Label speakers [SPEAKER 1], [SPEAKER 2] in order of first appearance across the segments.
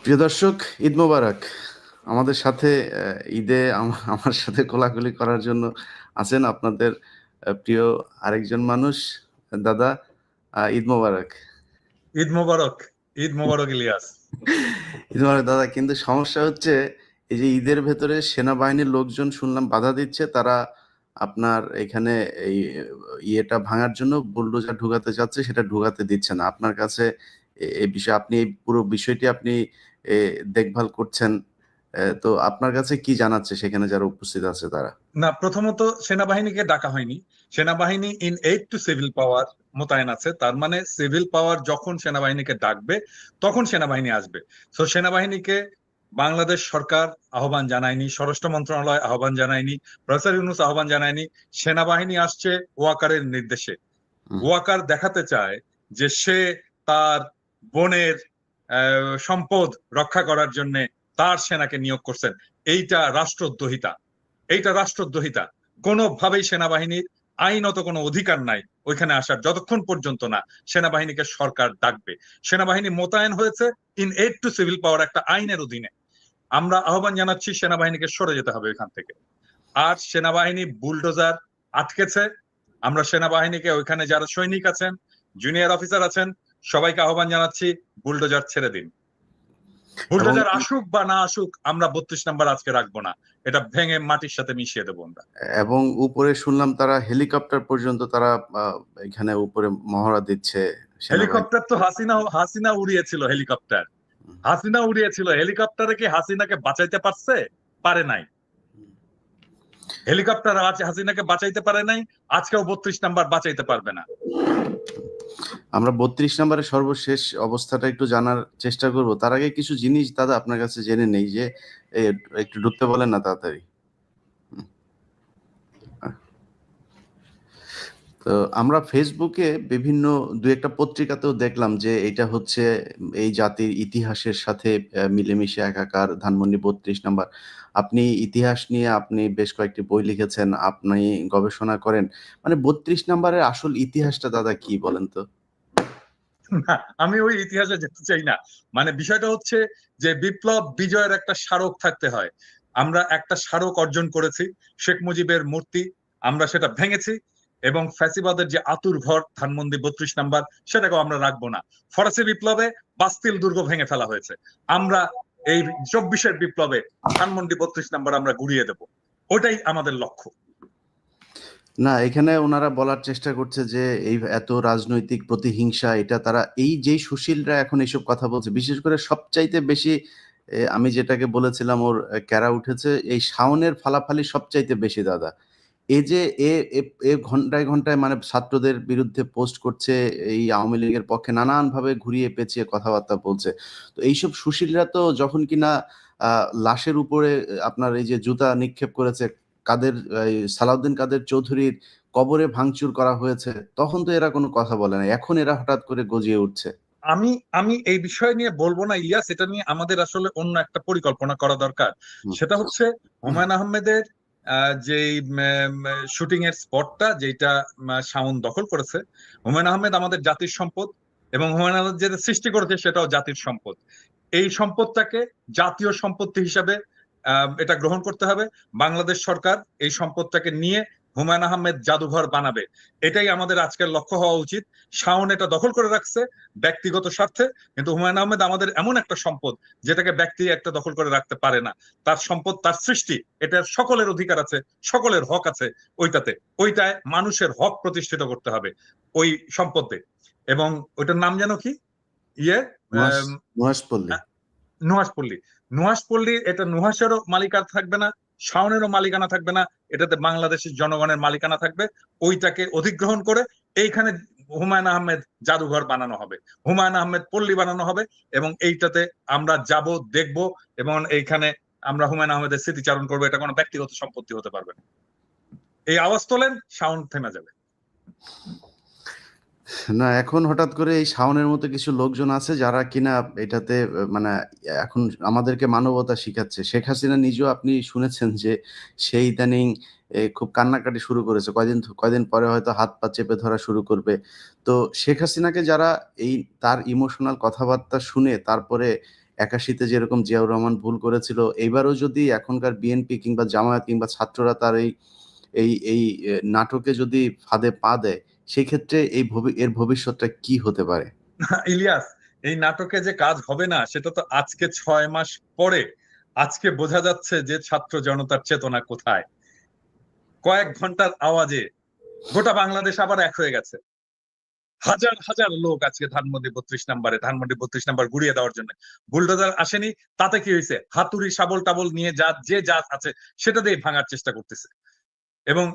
[SPEAKER 1] প্রিয় দর্শক, ঈদ মোবারক। আমাদের সাথে ঈদে আমার সাথে কোলাকুলি করার জন্য আছেন আপনাদের প্রিয় আরেকজন মানুষ। দাদা, ঈদ মোবারক।
[SPEAKER 2] ঈদ মোবারক। ঈদ মোবারক ইলিয়াস।
[SPEAKER 1] ঈদ মোবারক দাদা। কিন্তু সমস্যা হচ্ছে, এই যে ঈদের ভেতরে সেনাবাহিনীর লোকজন শুনলাম বাধা দিচ্ছে, তারা আপনার এখানে এই ইয়েটা ভাঙার জন্য বুলডোজার ঢুকাতে চাচ্ছে, সেটা ঢুকাতে দিচ্ছে না। আপনার কাছে এই বিষয়ে আপনি এই পুরো বিষয়টি আপনি এ, দেখভাল করছেন। তো আপনার কাছে কি জানাচ্ছে সেখানে যারা উপস্থিত আছে তারা?
[SPEAKER 2] না, প্রথমত সেনাবাহিনীকে ডাকা হয়নি। সেনাবাহিনী ইন এইড টু সিভিল পাওয়ার মোতায়েন আছে। তার মানে সিভিল পাওয়ার যখন সেনাবাহিনীকে ডাকবে তখন সেনাবাহিনী আসবে। তো সেনাবাহিনীকে বাংলাদেশ সরকার আহ্বান জানায়নি, স্বরাষ্ট্র মন্ত্রণালয় আহ্বান জানায়নি, প্রফেসর ইউনূস আহ্বান জানায়নি। সেনাবাহিনী আসছে ওয়াকারের নির্দেশে।
[SPEAKER 1] হুম।
[SPEAKER 2] ওয়াকার দেখাতে চায় যে সে তার বোনের সম্পদ রক্ষা করার জন্য তার সেনাকে নিয়োগ করছেন। এইটা রাষ্ট্রদ্রোহিতা। এইটা রাষ্ট্রদ্রোহিতা। কোনোভাবেই সেনাবাহিনীর আইনত কোনো অধিকার নাই ওইখানে আসার, যতক্ষণ পর্যন্ত না সেনাবাহিনীকে সরকার ডাকবে। সেনাবাহিনী মোতায়েন হয়েছে ইন এইড টু সিভিল পাওয়ার একটা আইনের অধীনে। আমরা আহ্বান জানাচ্ছি সেনাবাহিনীকে সরে যেতে হবে এখান থেকে। আর সেনাবাহিনী বুলডোজার আটকেছে। আমরা সেনাবাহিনীকে ওইখানে যারা সৈনিক আছেন, জুনিয়র অফিসার আছেন, সবাইকে আহ্বান জানাচ্ছি বুলডোজার ছেড়ে দিন।
[SPEAKER 1] এবং
[SPEAKER 2] বুলডোজার আসুক বা না আসুক, আমরা 32 নাম্বার আজকে রাখবো না। এটা ভেঙে মাটির সাথে মিশিয়ে দেবো আমরা।
[SPEAKER 1] এবং উপরে শুনলাম তারা হেলিকপ্টার পর্যন্ত তারা এখানে উপরে মহড়া দিচ্ছে, সেনাবাহিনী।
[SPEAKER 2] হেলিকপ্টার তো হাসিনা হাসিনা উড়িয়েছিল হেলিকপ্টার। হাসিনা উড়িয়েছিল হেলিকপ্টারে, কি হাসিনাকে বাঁচাইতে পারছে? পারে নাই। হেলিকপ্টার আজ হাসিনাকে বাঁচাইতে পারে নাই, আজকেও 32 নাম্বার বাঁচাইতে পারবে না।
[SPEAKER 1] আমরা 32 নম্বরের সর্বশেষ অবস্থাটা একটু জানার চেষ্টা করব। তার আগে কিছু জিনিস দাদা আপনার কাছে জেনে নেই যে এ, একটু ঢুকতে বলেন না তাড়াতাড়ি। তো আমরা ফেসবুকে বিভিন্ন দু একটা পত্রিকাতেও দেখলাম যে এটা হচ্ছে এই জাতির ইতিহাসের সাথে মিলেমিশে একাকার, ধানমন্ডি 32 নাম্বার। আপনি ইতিহাস নিয়ে আপনি বেশ কয়েকটি বই লিখেছেন, আপনি গবেষণা করেন। মানে 32 নাম্বারের আসল ইতিহাসটা দাদা কি বলেন তো?
[SPEAKER 2] না, আমি ওই ইতিহাসে যেতে চাই না। মানে বিষয়টা হচ্ছে যে বিপ্লব বিজয়ের একটা স্মারক থাকতে হয়। আমরা একটা স্মারক অর্জন করেছি, শেখ মুজিবের মূর্তি। আমরা সেটা ভেঙেছি এবং ফ্যাসিবাদের যে আতুর ঘর ধানমন্ডি 32 নাম্বার, সেটাকেও আমরা রাখবো না। ফরাসি বিপ্লবে বাস্তিল দুর্গ ভেঙে ফেলা হয়েছে। আমরা এই 24-এর বিপ্লবে ধানমন্ডি 32 নাম্বার আমরা গুড়িয়ে দেব। ওটাই আমাদের লক্ষ্য।
[SPEAKER 1] না, এখানে ওনারা বলার চেষ্টা করছে যে এই এত রাজনৈতিক প্রতিহিংসা, এটা তারা এই যেই সুশীলরা এখন এইসব কথা বলছে, বিশেষ করে সবচাইতে বেশি আমি যেটাকে বলেছিলাম ওর ক্যারা উঠেছে, এই শাওনের ফালাফালি সবচাইতে বেশি দাদা। এই যে এ এ এ ঘন্টায় ঘন্টায় মানে ছাত্রদের বিরুদ্ধে পোস্ট করছে, এই আওয়ামী লীগের পক্ষে নানান ভাবে ঘুরিয়ে পেঁচিয়ে কথাবার্তা বলছে। তো এইসব সুশীলরা তো যখন কিনা লাশের উপরে আপনার এই যে জুতা নিক্ষেপ করেছে, কাদের এই সালাউদ্দিন কাদের চৌধুরীর কবরে ভাঙচুর করা হয়েছে, তখন তো এরা কোনো কথা বলে না, এখন এরা হঠাৎ করে গজিয়ে উঠছে।
[SPEAKER 2] আমি আমি এই বিষয় নিয়ে বলবো না ইলিয়াস। এটা নিয়ে আমাদের আসলে অন্য একটা পরিকল্পনা করা দরকার।
[SPEAKER 1] হুম।
[SPEAKER 2] সেটা হচ্ছে হুমায়ুন আহমেদের যে শুটিং এর স্পটটা যেটা শাওন দখল করেছে। হুমায়ুন আহমেদ আমাদের জাতির সম্পদ, এবং হুমায়ুন আহমেদ যেটা সৃষ্টি করেছে সেটাও জাতির সম্পদ। এই সম্পদটাকে জাতীয় সম্পত্তি হিসাবে এটা গ্রহণ করতে হবে। বাংলাদেশ সরকার এই সম্পদটাকে নিয়ে হুমায়ুন আহমেদ জাদুঘর বানাবে। এটাই আমাদের আজকের লক্ষ্য হওয়া উচিত। শাওন এটা দখল করে রাখছে ব্যক্তিগত স্বার্থে, কিন্তু হুমায়ুন আহমেদ আমাদের এমন একটা সম্পদ যেটাকে ব্যক্তি একটা দখল করে রাখতে পারে না। তার সম্পদ, তার সৃষ্টি, এটার সকলের অধিকার আছে, সকলের হক আছে ওইটাতে। ওইটায় মানুষের হক প্রতিষ্ঠিত করতে হবে ওই সম্পদে। এবং ওইটার নাম যেন কি, ইয়ে
[SPEAKER 1] নুহাশ
[SPEAKER 2] আহ,
[SPEAKER 1] নুহাশপল্লী।
[SPEAKER 2] নুহাশপল্লী। নুহাশপল্লী, এটা নুহাশেরও মালিকানা থাকবে না, শাওনেরও মালিকানা থাকবে না। এটাতে বাংলাদেশের জনগণের মালিকানা থাকবে। ওইটাকে অধিগ্রহণ করে এইখানে হুমায়ুন আহমেদ জাদুঘর বানানো হবে, হুমায়ুন আহমেদ পল্লী বানানো হবে। এবং এইটাতে আমরা যাব, দেখব, এবং এইখানে আমরা হুমায়ুন আহমেদের স্মৃতিচারণ করবো। এটা কোনো ব্যক্তিগত সম্পত্তি হতে পারবে না। এই আওয়াজ তোলেন, সাউন্ড থেমে যাবে।
[SPEAKER 1] না, এখন হঠাৎ করে এই শাওনের মতো কিছু লোকজন আছে যারা কিনা এটাতে মানে এখন আমাদেরকে মানবতা শিখাচ্ছে। শেখ হাসিনা নিজেও আপনি শুনেছেন যে সেই ইদানিং খুব কান্নাকাটি শুরু করেছে, কয়দিন কয়দিন পরে হয়তো হাত পা চেপে ধরা শুরু করবে। তো শেখ হাসিনাকে যারা এই তার ইমোশনাল কথাবার্তা শুনে তারপরে 81-তে যেরকম জিয়াউর রহমান ভুল করেছিল, এইবারও যদি এখনকার বিএনপি কিংবা জামায়াত কিংবা ছাত্ররা তার এই নাটকে যদি ফাঁদে পা দেয়, সেই ক্ষেত্রে এর ভবিষ্যৎটা কি হতে পারে?
[SPEAKER 2] ইলিয়াস, এই নাটকে যে কাজ হবে না সেটা তো আজকে 6 মাস পরে আজকে বোঝা যাচ্ছে যে ছাত্র জনতার চেতনা কোথায়। কয়েক ঘন্টার আওয়াজে গোটা বাংলাদেশ আবার এক হয়ে গেছে। হাজার হাজার লোক আজকে ধানমন্ডি 32 নাম্বার গুড়িয়ে দেওয়ার জন্য। বুলডোজার আসেনি, তাতে কি হয়েছে? হাতুড়ি শাবল টাবল নিয়ে যা আছে সেটা দিয়ে ভাঙার চেষ্টা করতেছে। এবং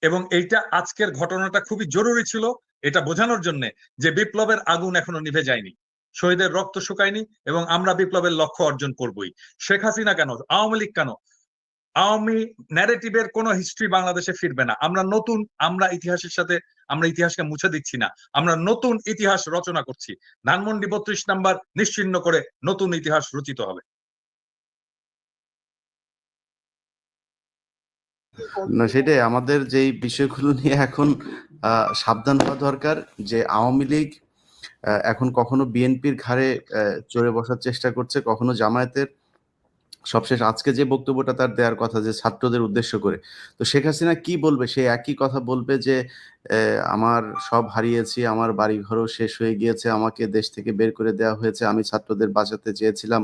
[SPEAKER 2] এবং এইটা আজকের ঘটনাটা খুবই জরুরি ছিল, এটা বোঝানোর জন্য যে বিপ্লবের আগুন এখনো নিভে যায়নি, শহীদের রক্ত শুকায়নি, এবং আমরা বিপ্লবের লক্ষ্য অর্জন করবই। শেখ হাসিনা কেন, আওয়ামী লীগ কেন, আওয়ামী ন্যারেটিভের কোন হিস্ট্রি বাংলাদেশে ফিরবে না। আমরা ইতিহাসের সাথে আমরা ইতিহাসকে মুছে দিচ্ছি না, আমরা নতুন ইতিহাস রচনা করছি। ধানমন্ডি 32 নাম্বার নিশ্চিহ্ন করে নতুন ইতিহাস রচিত হবে।
[SPEAKER 1] না, সেটাই আমাদের যেই বিষয়গুলো নিয়ে এখন সাবধান হওয়া দরকার, যে আওয়ামী লীগ এখন কখনো বিএনপির ঘাড়ে চড়ে বসার চেষ্টা করছে, কখনো জামায়াতের। সবশেষ আজকে যে বক্তব্যটা তার দেওয়ার কথা, যে ছাত্রদের উদ্দেশ্য করে, তো শেখ হাসিনা কি বলবে? সে একই কথা বলবে যে আমার সব হারিয়েছি, আমার বাড়িঘরও শেষ হয়ে গিয়েছে, আমাকে দেশ থেকে বের করে দেওয়া হয়েছে, আমি ছাত্রদের বাঁচাতে চেয়েছিলাম,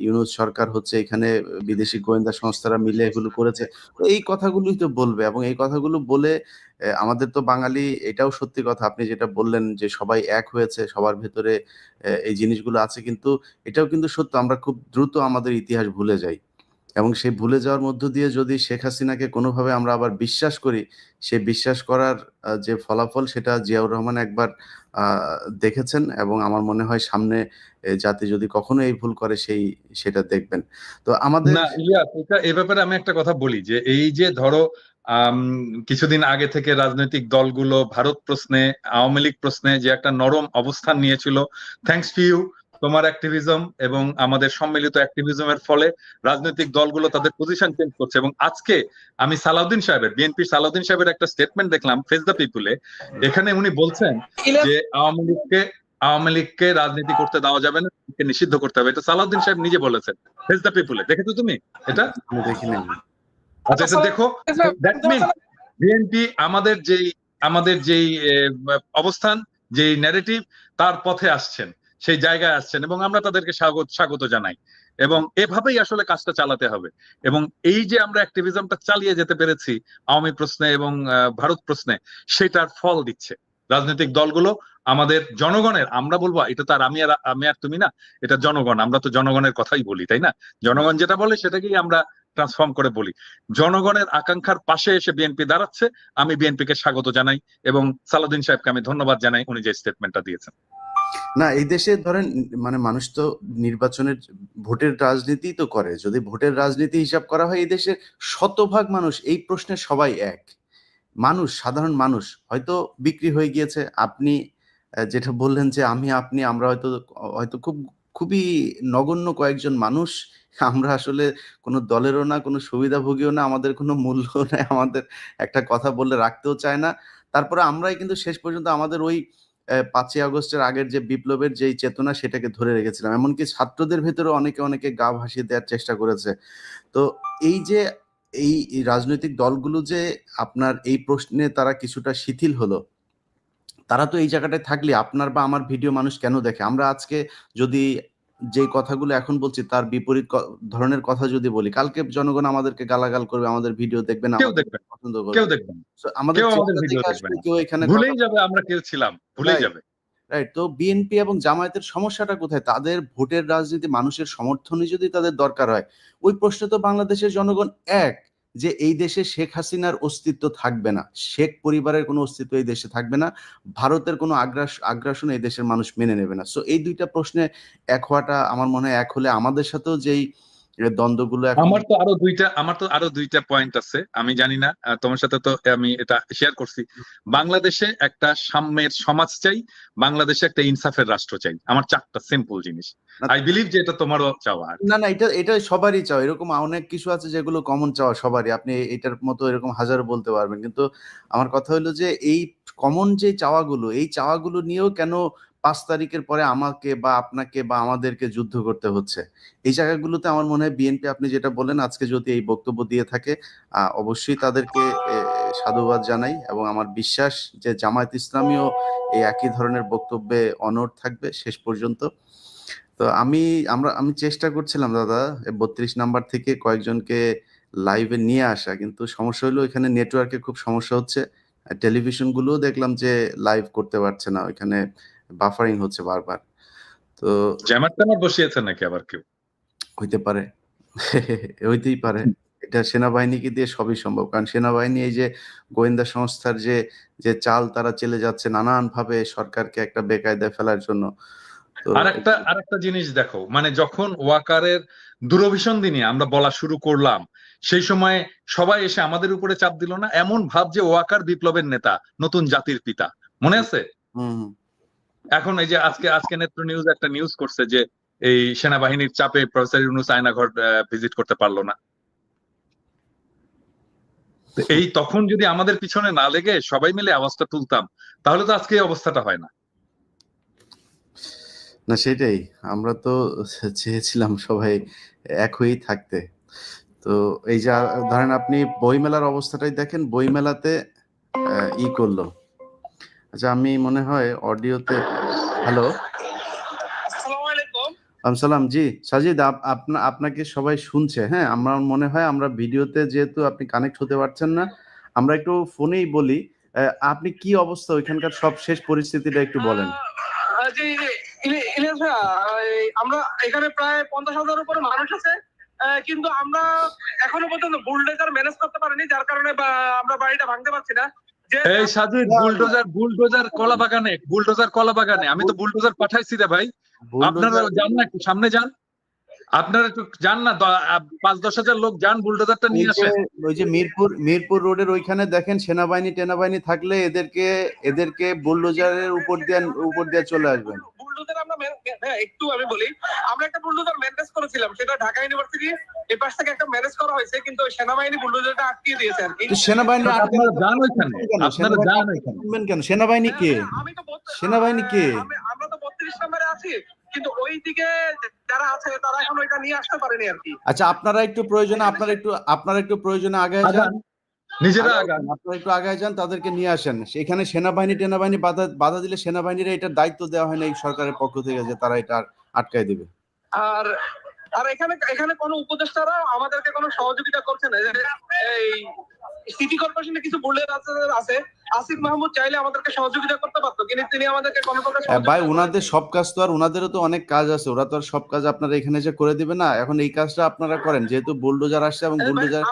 [SPEAKER 1] ইউনূস সরকার হচ্ছে এখানে বিদেশি গোয়েন্দা সংস্থারা মিলে এগুলো করেছে। তো এই কথাগুলোই তো বলবে, এবং এই কথাগুলো বলে আমাদের তো বাঙালি, এটাও সত্যি কথা আপনি যেটা বললেন যে সবাই এক হয়েছে, সবার ভেতরে এই জিনিসগুলো আছে, কিন্তু এটাও কিন্তু সত্য, আমরা খুব দ্রুত আমাদের ইতিহাস ভুলে যাই। এবং সেই ভুলে যাওয়ার মধ্য দিয়ে যদি শেখ হাসিনাকে কোনোভাবে আমরা আবার বিশ্বাস করি, সে বিশ্বাস করার যে ফলাফল, সেটা জিয়াউর রহমান একবার দেখেছেন, এবং আমার মনে হয় সামনে জাতি যদি কখনো এই ভুল করে সেটা দেখবেন। তো আমাদের
[SPEAKER 2] না ইলিয়াস, এ ব্যাপারে আমি একটা কথা বলি, যে এই যে ধরো আম, কিছুদিন আগে থেকে রাজনৈতিক দলগুলো ভারত প্রশ্নে, আওয়ামী লীগ প্রশ্নে যে একটা নরম অবস্থান নিয়েছিল, থ্যাঙ্কস টু ইউ, তোমার অ্যাক্টিভিজম এবং আমাদের সম্মিলিত অ্যাক্টিভিজমের ফলে রাজনৈতিক দলগুলো তাদের পজিশন চেঞ্জ করছে। এবং আজকে আমি বিএনপির সালাউদ্দিন সাহেবের একটা স্টেটমেন্ট দেখলাম ফেস দ্য পিপুলে। এখানে উনি বলছেন যে আওয়ামী লীগকে রাজনীতি করতে দেওয়া যাবে না, নিষিদ্ধ করতে হবে। এটা সালাউদ্দিন সাহেব নিজে বলেছেন ফেস দ্য পিপুলে। দেখেছো তুমি এটা?
[SPEAKER 1] আমি দেখিনি।
[SPEAKER 2] আচ্ছা, এটা দেখো। দ্যাট মিন বিএনপি আমাদের যেই অবস্থান, যেই ন্যারেটিভ, তার পথে আসছেন, সেই জায়গায় আসছেন, এবং আমরা তাদেরকে স্বাগত জানাই। এবং এভাবেই আসলে কাজটা চালাতে হবে। এবং এই যে আমরা অ্যাক্টিভিজমটা চালিয়ে যেতে পেরেছি আওয়ামী প্রশ্নে এবং ভারত প্রশ্নে, সেটার ফল দিচ্ছে রাজনৈতিক দলগুলো। আমাদের জনগণের, আমরা বলবো এটা তো আর আমি আর তুমি না, এটা জনগণ, আমরা তো জনগণের কথাই বলি, তাই না? জনগণ যেটা বলে সেটাকেই আমরা ট্রান্সফর্ম করে বলি। জনগণের আকাঙ্ক্ষার পাশে এসে বিএনপি দাঁড়াচ্ছে, আমি বিএনপিকে স্বাগত জানাই, এবং সালাউদ্দিন সাহেবকে আমি ধন্যবাদ জানাই উনি যে স্টেটমেন্টটা দিয়েছেন।
[SPEAKER 1] না, এই দেশে ধরেন মানে মানুষ তো নির্বাচনের ভোটের রাজনীতি তো করে, যদি ভোটের রাজনীতি হিসাব করা হয়, এই দেশের শতভাগ মানুষ এই প্রশ্নে সবাই এক। মানুষ, সাধারণ মানুষ হয়তো বিক্রি হয়ে গিয়েছে। আপনি যেটা বললেন যে আমি আপনি, আমরা হয়তো হয়তো খুবই নগণ্য কয়েকজন মানুষ, আমরা আসলে কোনো দলেরও না, কোনো সুবিধাভোগীও না, আমাদের কোনো মূল্য নাই, আমাদের একটা কথা বললে রাখতেও চায় না। তারপরে আমরাই কিন্তু শেষ পর্যন্ত আমাদের ওই 5ই আগস্টের আগের যে বিপ্লবের যেই চেতনা, সেটাকে ধরে রেখেছিলাম। এমনকি ছাত্রদের ভেতরে অনেকে গা ভাসিয়ে দেওয়ার চেষ্টা করেছে। তো এই যে এই রাজনৈতিক দলগুলো যে আপনার এই প্রশ্নে তারা কিছুটা শিথিল হলো, তারা তো এই জায়গাটায় থাকলে আপনার বা আমার ভিডিও মানুষ কেন দেখে? আমরা আজকে যদি যে কথাগুলো এখন বলছি তার বিপরীত ধরনের কথা যদি বলি, কালকে জনগণ আমাদেরকে গালাগাল করবে, আমাদের ভিডিও দেখবে না,
[SPEAKER 2] কেউ
[SPEAKER 1] আমাদের
[SPEAKER 2] দেখবেন,
[SPEAKER 1] পছন্দ
[SPEAKER 2] কেউ
[SPEAKER 1] করবে।
[SPEAKER 2] দেখবেন,
[SPEAKER 1] So, আমাদের
[SPEAKER 2] কেউ আমাদের
[SPEAKER 1] চেহারা
[SPEAKER 2] ভিডিও
[SPEAKER 1] দেখে
[SPEAKER 2] দেখবেন
[SPEAKER 1] আসলে
[SPEAKER 2] না,
[SPEAKER 1] কেউ এখানে কথা
[SPEAKER 2] ভুলেই যাবে আমরা কেউ ছিলাম, ভুলেই
[SPEAKER 1] রাইট,
[SPEAKER 2] যাবে।
[SPEAKER 1] রাইট। তো বিএনপি এবং জামায়াতের সমস্যাটা কোথায়? তাদের ভোটের রাজনীতি, মানুষের সমর্থনই যদি তাদের দরকার হয়, ওই প্রশ্নে তো বাংলাদেশের জনগণ এক, যে এই দেশে শেখ হাসিনার অস্তিত্ব থাকবে না, শেখ পরিবারের কোনো অস্তিত্ব এই দেশে থাকবে না, ভারতের কোনো আগ্রাসন এই দেশের মানুষ মেনে নেবে না। সো এই দুইটা প্রশ্নে এক হওয়াটা আমার মনে হয়, এক হলে আমাদের সাথেও যেই দ্বন্দ্বগুলো এখন।
[SPEAKER 2] আমার তো আরো দুইটা পয়েন্ট আছে, আমি জানি না, তোমার সাথে তো আমি এটা শেয়ার করছি। বাংলাদেশে একটা সাম্যের সমাজ চাই, বাংলাদেশে একটা ইনসাফের রাষ্ট্র চাই। আমার 4টা সিম্পল জিনিস। আই বিলিভ যে এটা তোমারও চাওয়া আর কি।
[SPEAKER 1] না, না, এটা এটা সবারই চাওয়া। এরকম অনেক কিছু আছে যেগুলো কমন চাওয়া সবারই। আপনি এটার মতো এরকম হাজারো বলতে পারবেন। কিন্তু আমার কথা হলো যে এই কমন যে চাওয়াগুলো, এই চাওয়াগুলো নিয়েও কেন 5 তারিখের পরে আমাকে বা আপনাকে বা আমাদেরকে যুদ্ধ করতে হচ্ছে। এই জায়গাগুলোতে আমার মনে হয় বিএনপি, আপনি যেটা বললেন, আজকে যদি এই বক্তব্য দিয়ে থাকে, অবশ্যই তাদেরকে সাধুবাদ জানাই, এবং আমার বিশ্বাস যে জামায়াত ইসলামীও এই একই ধরনের বক্তব্যে অনড় থাকবে শেষ পর্যন্ত। তো আমি চেষ্টা করছিলাম দাদা 32 নাম্বার থেকে কয়েকজনকে লাইভে নিয়ে আসা, কিন্তু সমস্যা হলো এখানে নেটওয়ার্কের খুব সমস্যা হচ্ছে। টেলিভিশন গুলোও দেখলাম যে লাইভ করতে পারছে না, ওইখানে বাফারিং হচ্ছে বারবার। তো
[SPEAKER 2] জ্যামার ট্যামার বসিয়েছেন নাকি আবার কেউ?
[SPEAKER 1] হইতে পারে, হইতেই পারে। এটা সেনাবাহিনীকে দিয়ে সবই সম্ভব, কারণ সেনাবাহিনী এই যে গোয়েন্দা সংস্থার যে যে চাল তারা চেলে যাচ্ছে নানান ভাবে সরকারকে একটা বেকায়দায় ফেলার জন্য। তো
[SPEAKER 2] আরেকটা জিনিস দেখো, মানে যখন ওয়াকারের দূরভিসন্ধি নিয়ে আমরা বলা শুরু করলাম, সেই সময় সবাই এসে আমাদের উপরে চাপ দিল না? এমন ভাব যে ওয়াকার বিপ্লবের নেতা, নতুন জাতির পিতা, মনে আছে?
[SPEAKER 1] হুম,
[SPEAKER 2] এখন এই যে আজকে নেত্র নিউজ একটা নিউজ করছে যে এই সেনাবাহিনীর চাপে প্রফেসর ইউনূস আয়নাঘর ভিজিট করতে পারলো না। তো এই তখন যদি আমাদের পিছনে না লেগে সবাই মিলে আওয়াজটা তুলতাম, তাহলে তো আজকে এই অবস্থাটা হয় না।
[SPEAKER 1] না সেটাই, আমরা তো চেয়েছিলাম সবাই এক হয়েই থাকতে। তো এই যে ধরেন আপনি বইমেলার অবস্থাটাই দেখেন, বইমেলাতে ই করলো। আচ্ছা, আমি মনে হয় অডিওতে, হ্যালো, সালাম, জি সাজিদ, আপনাকে সবাই শুনছে। হ্যাঁ, আমার মনে হয় আমরা ভিডিওতে যেহেতু আপনি কানেক্ট হতে পারছেন না, আমরা একটু ফোনেই বলি। আপনি কি অবস্থা ওইখানকার সব শেষ পরিস্থিতিটা একটু বলেন।
[SPEAKER 3] জি জি, ইলিয়াস ভাইয়া, আমরা এখানে প্রায় 50,000 উপরে মানুষ আছে, কিন্তু আমরা এখনো পর্যন্ত বুলডোজার ম্যানেজ করতে পারিনি, যার কারণে আমরা বাড়িটা ভাঙতে পারছি না।
[SPEAKER 2] এই সাজিদ, বুলডোজার কলা বাগানে, আমি তো বুলডোজার পাঠাইছি রে ভাই। আপনারা যান না, একটু সামনে যান, আপনারা একটু যান না, 5-10 হাজার লোক যান, বুলডোজারটা নিয়ে আসেন।
[SPEAKER 1] ওই যে মিরপুর রোডের ওইখানে দেখেন সেনাবাহিনী থাকলে এদেরকে বুলডোজারের উপর দিয়ে চলে আসবেন।
[SPEAKER 3] বুলডোজার আমরা একটু আমি বলি, আমরা একটা বুলডোজার ম্যানেজ করেছিলাম, সেটা ঢাকা ইউনিভার্সিটি এই পাশ থেকে একটা ম্যানেজ করা হয়েছে, কিন্তু সেনাবাহিনী বুলডোজারটা আটকিয়ে দিয়েছে আর কি।
[SPEAKER 1] সেনাবাহিনী
[SPEAKER 2] আপনারা যান ওইখানে,
[SPEAKER 1] শুনবেন কেন? সেনাবাহিনী কে?
[SPEAKER 3] আমি তো
[SPEAKER 1] সেনাবাহিনী কে?
[SPEAKER 3] আমরা তো 32 নম্বরে আছি, কিন্তু ওই দিকে যারা আছে তারা এখন ওইটা নিয়ে আসতে পারেনি আর কি।
[SPEAKER 1] আচ্ছা, আপনারা একটু প্রয়োজনে আগায় যান,
[SPEAKER 2] নিজেরা আগান,
[SPEAKER 1] আপনারা একটু আগায় যান, তাদেরকে নিয়ে আসেন। সেখানে সেনাবাহিনী বাধা দিলে সেনাবাহিনীরা এটার দায়িত্ব দেওয়া হয় না এই সরকারের পক্ষ থেকে যে তারা এটা আটকায় দিবে।
[SPEAKER 3] আর আর এখানে কোনো উপদেষ্টারা আমাদেরকে কোনো সহযোগিতা করছে না। এই সিটি কর্পোরেশনে কিছু বুলেট আছে, আসিফ মাহমুদ চাইলে আমাদেরকে সহযোগিতা করতে পারতো, কিন্তু তিনি আমাদেরকে কোনো প্রকার
[SPEAKER 1] ভাই, ওনাদের সব কাজ তো, আর ওনাদেরও তো অনেক কাজ আছে, ওরা তো আর সব কাজ আপনারা এখানে যে করে দিবে না। এখন এই কাজটা আপনারা করেন, যেহেতু বুলডোজার আসছে এবং বুলডোজার।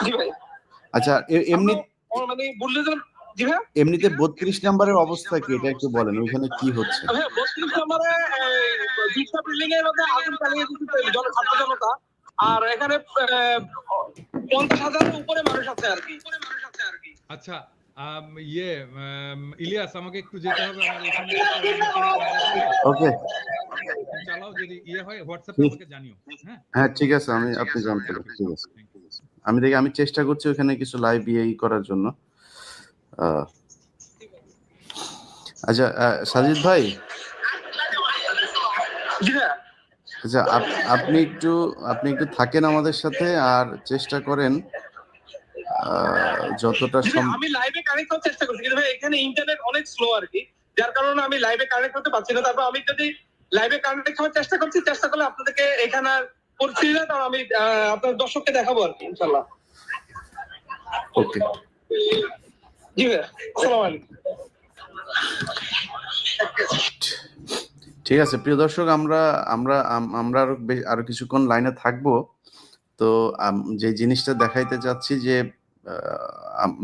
[SPEAKER 3] জি ভাই,
[SPEAKER 1] আচ্ছা, এমনি
[SPEAKER 3] মানে বুলডোজার, জি ভাই,
[SPEAKER 1] এমনিতে 32 নম্বরের অবস্থা কি, এটা একটু বলেন, ওইখানে কি হচ্ছে?
[SPEAKER 3] 32 নম্বরে দুইটা বিল্ডিং এর মধ্যে আগুন চালিয়ে দিচ্ছে ছাত্র জনতা, আর এখানে 50,000 উপরে মানুষ আছে আর কি।
[SPEAKER 4] আচ্ছা, ইলিয়াস, আমাকে একটু যেতে হবে, আমার এখানে
[SPEAKER 1] ওকে,
[SPEAKER 4] চালাও, যদি হয় হোয়াটসঅ্যাপে আমাকে জানিও।
[SPEAKER 1] হ্যাঁ ঠিক আছে, আপনি জানতে পারেন, ঠিক আছে। আমি চেষ্টা করছি ওখানে কিছু লাইভ করার জন্য। আচ্ছা, সাজিদ ভাই, আচ্ছা আপনি একটু থাকেন আমাদের সাথে, আর চেষ্টা করেন যতটা
[SPEAKER 3] আমি লাইভে কানেক্ট হওয়ার চেষ্টা করছি, কিন্তু ভাই এখানে ইন্টারনেট অনেক স্লো আর কি, যার কারণে আমি লাইভে কানেক্ট হতে পারছি না। তারপর আমি যদি লাইভে কানেক্ট হওয়ার চেষ্টা করলে আপনাদেরকে এখানে পরিস্থিতিটা তাও আমি আপনার দর্শককে দেখাবো আর কি, ইনশাআল্লাহ।
[SPEAKER 1] ওকে,
[SPEAKER 3] জি ভাই, আসসালামু আলাইকুম।
[SPEAKER 1] ঠিক আছে প্রিয় দর্শক, আমরা আরো কিছুক্ষণ লাইনে থাকবো। তো যে জিনিসটা দেখাইতে চাচ্ছি যে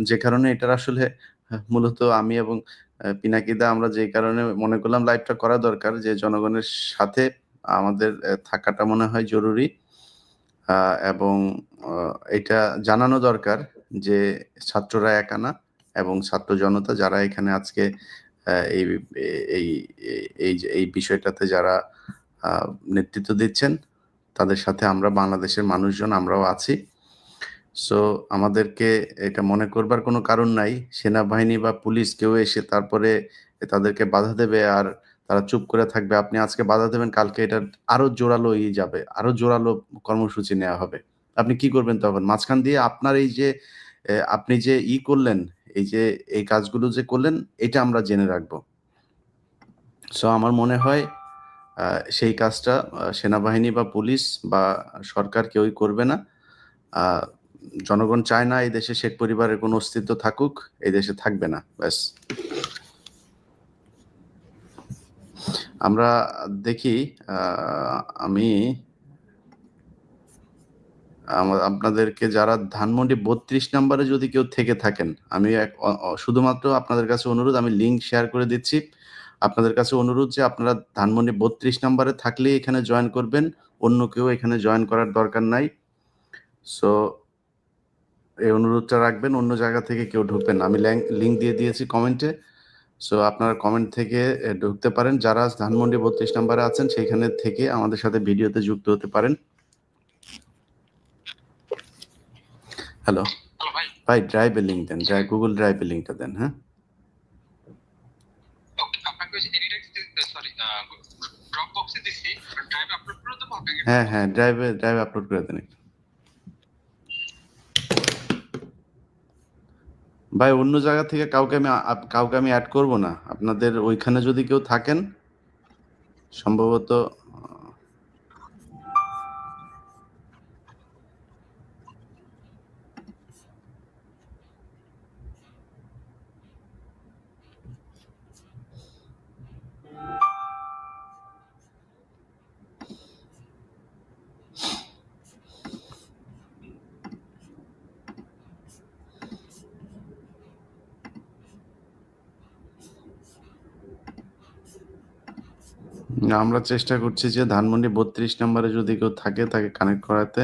[SPEAKER 1] যে কারণে এটার আসলে মূলত আমি এবং পিনাকিদা আমরা যে কারণে মনে করলাম লাইভটা করা দরকার, যে জনগণের সাথে আমাদের থাকাটা মনে হয় জরুরি, এবং এটা জানানো দরকার যে ছাত্ররা একা না, এবং ছাত্র জনতা যারা এখানে আজকে এই এই এই বিষয়টাতে যারা নেতৃত্ব দিচ্ছেন, তাদের সাথে আমরা বাংলাদেশের মানুষজন আমরাও আছি। সো আমাদেরকে এটা মনে করবার কোনো কারণ নাই সেনাবাহিনী বা পুলিশ কেউ এসে তারপরে তাদেরকে বাধা দেবে আর তারা চুপ করে থাকবে। আপনি আজকে বাধা দেবেন, কালকে এটা আরো জোরালো যাবে, আরো জোরালো কর্মসূচি নেওয়া হবে। আপনি কি করবেন তখন? মাঝখান দিয়ে আপনার এই যে আপনি যে করলেন, এই যে এই কাজগুলো যে করলেন, এটা আমরা জেনে রাখবো। সো আমার মনে হয় সেই কাজটা সেনাবাহিনী বা পুলিশ বা সরকার কেউই করবে না। জনগণ চায় না এই দেশে শেখ পরিবারের কোনো অস্তিত্ব থাকুক, এই দেশে থাকবে না, ব্যাস। আমরা দেখি আমি আপনাদেরকে যারা ধানমন্ডি 32 নম্বরে যদি কেউ থেকে থাকেন, আমি শুধুমাত্র আপনাদের কাছে অনুরোধ, আমি লিংক শেয়ার করে দিচ্ছি। আপনাদের কাছে অনুরোধ যে আপনারা ধানমন্ডি 32 নম্বরে থাকলে এখানে জয়েন করবেন, অন্য কেউ এখানে জয়েন করার দরকার নাই। সো এই অনুরোধটা রাখবেন, অন্য জায়গা থেকে কেউ ঢুকবেন না। আমি লিংক দিয়ে দিয়েছি কমেন্টে। সো আপনারা কমেন্ট থেকে ঢুকতে পারেন। যারা ধানমন্ডি 32 নম্বরে আছেন সেইখানে থেকে আমাদের সাথে ভিডিওতে যুক্ত হতে পারেন। হ্যালো ভাই, ড্রাইভের লিংক দেন, গুগল ড্রাইভের লিংকটা দেন। হ্যাঁ, হ্যাঁ, ড্রাইভে আপলোড করে দেন। ভাই, অন্য জায়গা থেকে কাউকে আমি অ্যাড করব না। আপনাদের ওইখানে যদি কেউ থাকেন, সম্ভবত আমরা চেষ্টা করছি যে ধানমন্ডি 32 নম্বরে যদি কেউ থাকে তাকে কানেক্ট করাতে।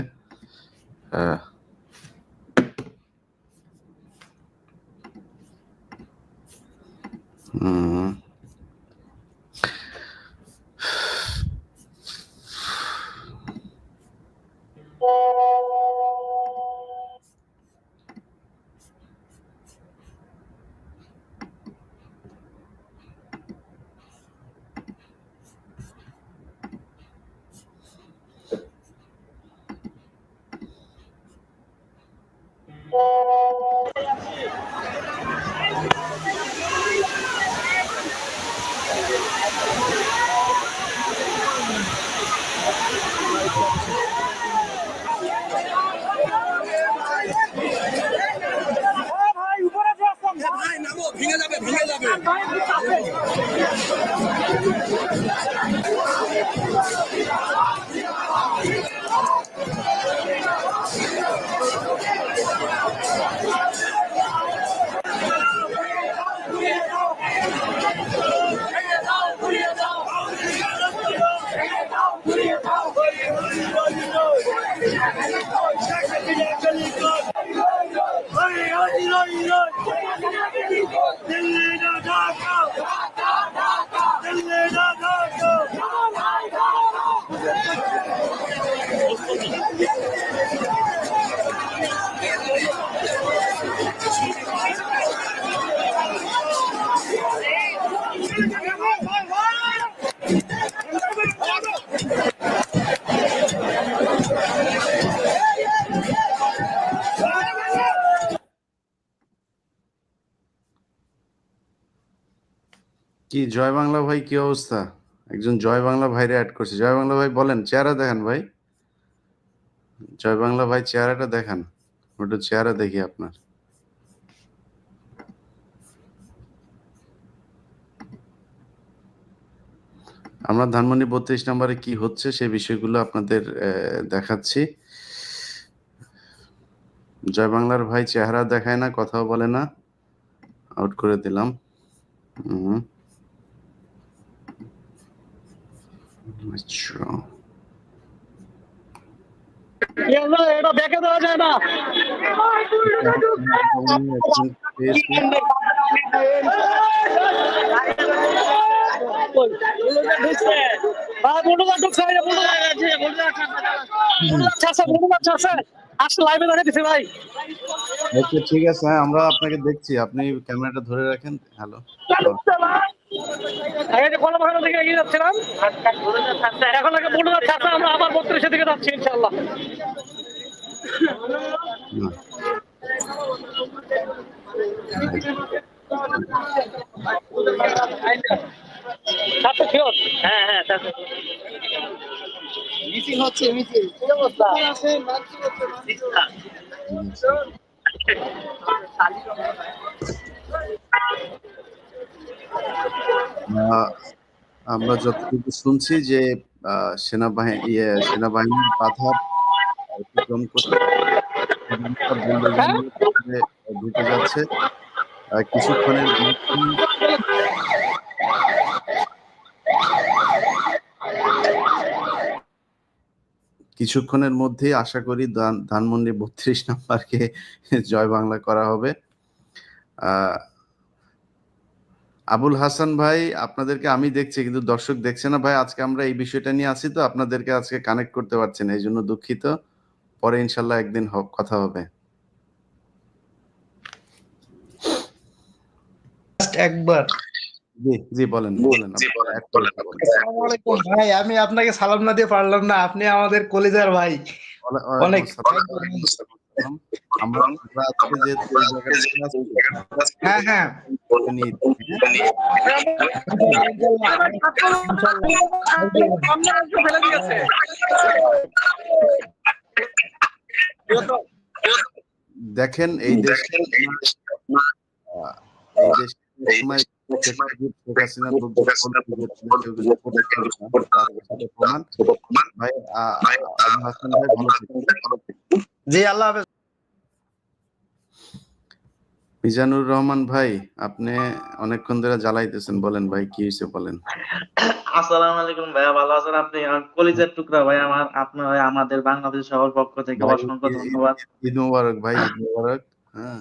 [SPEAKER 1] কি জয় বাংলা ভাই, কি অবস্থা? একজন জয় বাংলা ভাইরে অ্যাড করছে। জয় বাংলা ভাই বলেন, চেহারা দেখান ভাই। জয় বাংলা ভাই, চেহারাটা দেখান, একটু চেহারা দেখি আপনার। আমরা ধানমন্ডি 32 নম্বরে কি হচ্ছে সেই বিষয়গুলো আপনাদের দেখাচ্ছি। জয় বাংলার ভাই চেহারা দেখায় না, কথাও বলে না, আউট করে দিলাম। আচ্ছা,
[SPEAKER 3] এটা দেখে দেওয়া যায় না।
[SPEAKER 1] ঠিক আছে, আমরা আপনাকে দেখছি, আপনি ক্যামেরাটা ধরে রাখেন। হ্যালো,
[SPEAKER 5] এই যে কলাবাগান থেকে এগিয়ে যাচ্ছিলাম, এখন আগে বলে যাচ্ছে আচ্ছা আমরা আবার 32 দিকে যাচ্ছি ইনশাআল্লাহ।
[SPEAKER 1] না,
[SPEAKER 5] সাথে শিওর। হ্যাঁ হ্যাঁ সাথে মিটিং হচ্ছে, মিটিং কি অবস্থা আছে?
[SPEAKER 1] আহ, আমরা যতটুকু শুনছি যে সেনাবাহিনীর বাধা অতিক্রম করে বুলডোজার নিয়ে ভিতরে ঢুকে যাচ্ছে। কিছুক্ষণের মধ্যেই আশা করি ধানমন্ডি 32 নাম্বারকে জয় বাংলা করা হবে। আবুল হাসান ভাই, আপনাদেরকে আমি দেখছি কিন্তু দর্শক দেখছে না ভাই। আজকে আমরা এই বিষয়টা নিয়ে আছি তো আপনাদেরকে আজকে কানেক্ট করতে পারছি না, এই জন্য দুঃখিত। পরে ইনশাল্লাহ একদিন কথা হবে।
[SPEAKER 6] একবার
[SPEAKER 1] জি জি বলেন বলেন।
[SPEAKER 6] আসসালামু আলাইকুম ভাই, আমি আপনাকে সালাম না দিয়ে পারলাম না, আপনি আমাদের কলিজার ভাই। অনেক
[SPEAKER 1] আমরা আজকে যে
[SPEAKER 6] হ্যাঁ হ্যাঁ
[SPEAKER 5] ফেলে দিয়েছে।
[SPEAKER 1] দেখেন এই দেশে সময় ভাই আবুল হাসান ভাই ভালো থাকবেন।
[SPEAKER 6] জি আল্লাহ হাফেজ।
[SPEAKER 1] মিজানুর রহমান ভাই, আপনি অনেকক্ষণ ধরে জ্বালাইতেছেন, বলেন ভাই কি হয়েছে বলেন।
[SPEAKER 7] আসসালামু আলাইকুম ভাইয়া, ভালো আছেন আপনি? আমার কলিজার টুকরা ভাই, আপনার আমাদের বাংলাদেশ সবার পক্ষ থেকে অসংখ্য ধন্যবাদ।
[SPEAKER 1] ঈদ মোবারক ভাই, ঈদ মোবারক। হ্যাঁ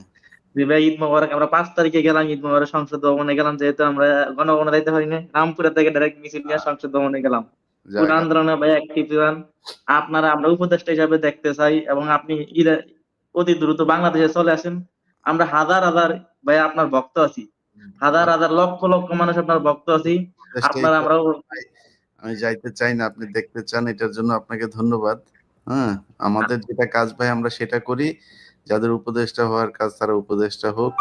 [SPEAKER 7] জি ভাই, ঈদ মোবারক। আমরা 5 তারিখে গেলাম ঈদ মোবারক সংসদ ভবনে গেলাম, যেহেতু আমরা গণভবনে যাইতে পারি না, রামপুরা থেকে ডাইরেক্ট মিছিল নিয়ে সংসদ ভবনে গেলাম। পুরো আন্দোলনে ভাই অ্যাক্টিভ ছিলেন আপনারা, আমরা উপদেষ্টা হিসাবে দেখতে চাই এবং আপনি অতি দ্রুত বাংলাদেশে চলে আসেন। আমরা হাজার হাজার ভাই আপনার ভক্ত আছি, হাজার হাজার লক্ষ লক্ষ মানুষ আপনার ভক্ত আছি। আপনারা আমরা
[SPEAKER 1] আমি যাইতে চাই না, আপনি দেখতে চান, এটার জন্য আপনাকে ধন্যবাদ। হ্যাঁ, আমাদের যেটা কাজ ভাই আমরা সেটা করি, যাদের উপদেষ্টা হওয়ার কাজ তারা উপদেষ্টা হোক।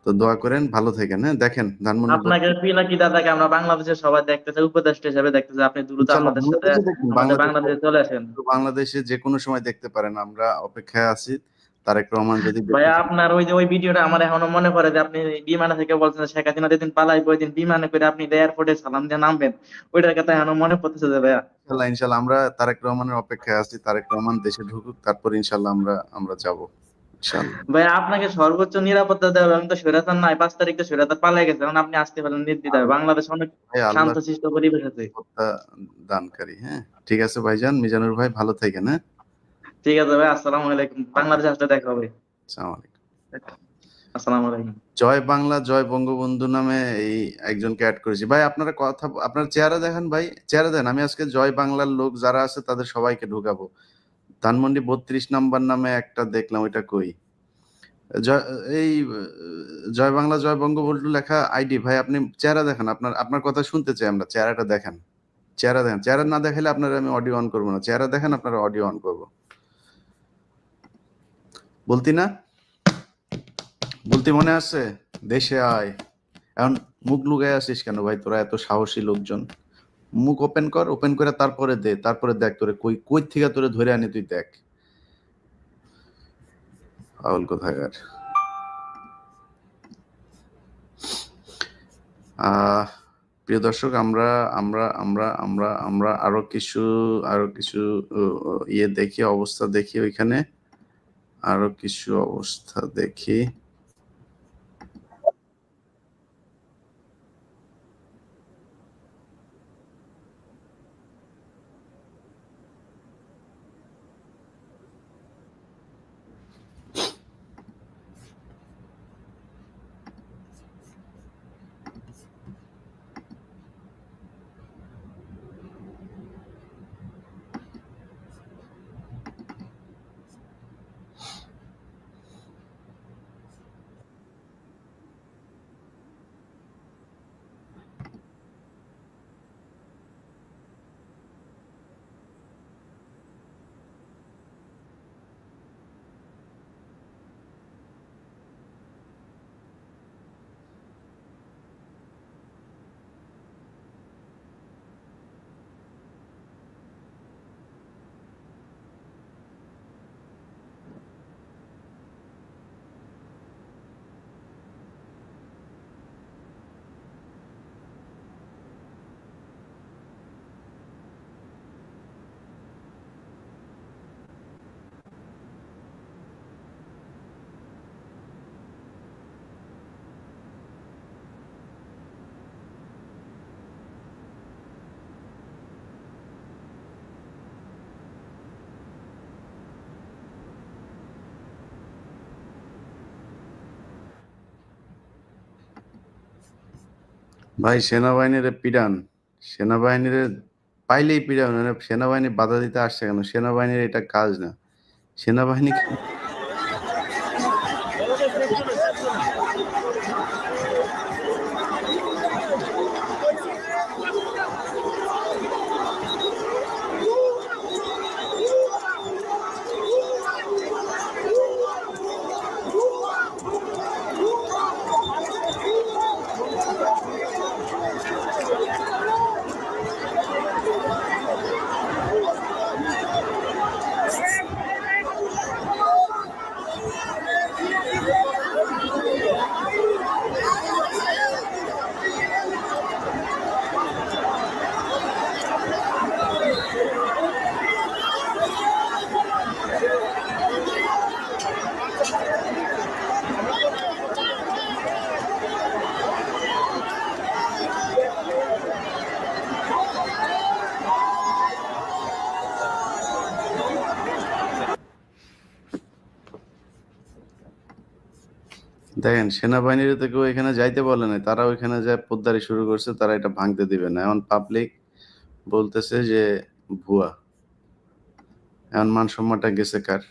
[SPEAKER 1] তো দোয়া করেন, ভালো থাকেন। হ্যাঁ দেখেন ধানমন্ডি
[SPEAKER 7] আপনাকে পিনাকি দাদাকে আমরা বাংলাদেশের সবাই দেখতে চাই, উপদেষ্টা হিসেবে দেখতে চাই। আপনি দ্রুত আমাদের সাথে আমাদের বাংলাদেশে চলে আসেন।
[SPEAKER 1] বাংলাদেশে যে কোনো সময় দেখতে পারেন, আমরা অপেক্ষায় আছি। তারেক রহমান যদি
[SPEAKER 7] ভাইয়া আপনার ওই ভিডিওটা আমার এখনো মনে পড়ে যে আপনি বিমানে থেকে বলছেন শেখ হাসিনা যেদিন পালাইবে ওই দিন বিমানে করে আপনি এয়ারপোর্টে সালাম দিয়ে নামবেন, ওইটার কথা এখনো মনে পড়তেছে যে ভাইয়া।
[SPEAKER 1] ইনশাল্লাহ আমরা তারেক রহমানের অপেক্ষায় আছি। তারেক রহমান দেশে ঢুকুক, তারপর ইনশাল্লাহ আমরা যাব ইনশাল্লাহ।
[SPEAKER 7] ভাইয়া আপনাকে সর্বোচ্চ নিরাপত্তা দেওয়া হবে। আমি তো স্বৈরাচার নাই, 5 তারিখ তো স্বৈরাচার পালাই গেছে, এখন আপনি আসতে পারেন নির্দ্বিধায়। বাংলাদেশ অনেক শান্তশিষ্ট পরিবেশ আছে,
[SPEAKER 1] দানকারী। হ্যাঁ ঠিক আছে ভাইজান, মিজানুর ভাই ভালো থাকেন। হ্যাঁ
[SPEAKER 7] ঠিক আছে ভাই, আসসালামু আলাইকুম। বাংলাদেশে আসলে দেখা হবে।
[SPEAKER 1] আসসালামু আলাইকুম।
[SPEAKER 7] আসসালামু আলাইকুম।
[SPEAKER 1] জয় বাংলা জয় বঙ্গবন্ধু নামে এই একজনকে অ্যাড করেছি ভাই। আপনারা আপনার চেহারা দেখেন ভাই, চেহারা দেন। আমি আজকে জয় বাংলার লোক যারা আছে তাদের সবাইকে ঢুকাবো। ধানমন্ডি 32 নাম্বার নামে একটা দেখলাম, ওইটা কই? এই জয় বাংলা জয় বঙ্গবন্ধু লেখা আইডি ভাই, আপনি চেহারা দেখেন। আপনার কথা শুনতে চাই আমরা, চেহারাটা দেখেন। চেহারা দেখেন, চেহারা না দেখালে আপনারা আমি অডিও অন করবো না। চেহারা দেখেন, আপনারা অডিও অন করবো। বলতি না, বলতে মনে আছে? দেশে আয়। এখন মুখ লুকায় আসিস কেন ভাই? তোরা এত সাহসী লোকজন, মুখ ওপেন কর, ওপেন করে তারপরে দে, তারপরে দেখ তোরে কই থেকে তোরে ধরে আনি, তুই দেখ। পাগল কোথাকার। প্রিয় দর্শক, আমরা আমরা আমরা আমরা আমরা আরো কিছু ইয়ে দেখি, অবস্থা দেখি, ওইখানে আরো কিছু অবস্থা দেখি। ভাই সেনাবাহিনীর পিডান, সেনাবাহিনীর পাইলেই পিডান, মানে সেনাবাহিনী বাধা দিতে আসছে কেন? সেনাবাহিনীর এটা কাজ না। সেনাবাহিনী দেখেন, সেনাবাহিনীর তো কেউ এখানে যাইতে বলে নাই, তারা ওইখানে যায় পোদ্দারি শুরু করছে, তারা এটা ভাঙতে দিবে না। এখন পাবলিক বলতেছে যে ভুয়া, এখন মান সম্মানটা গেছে কার?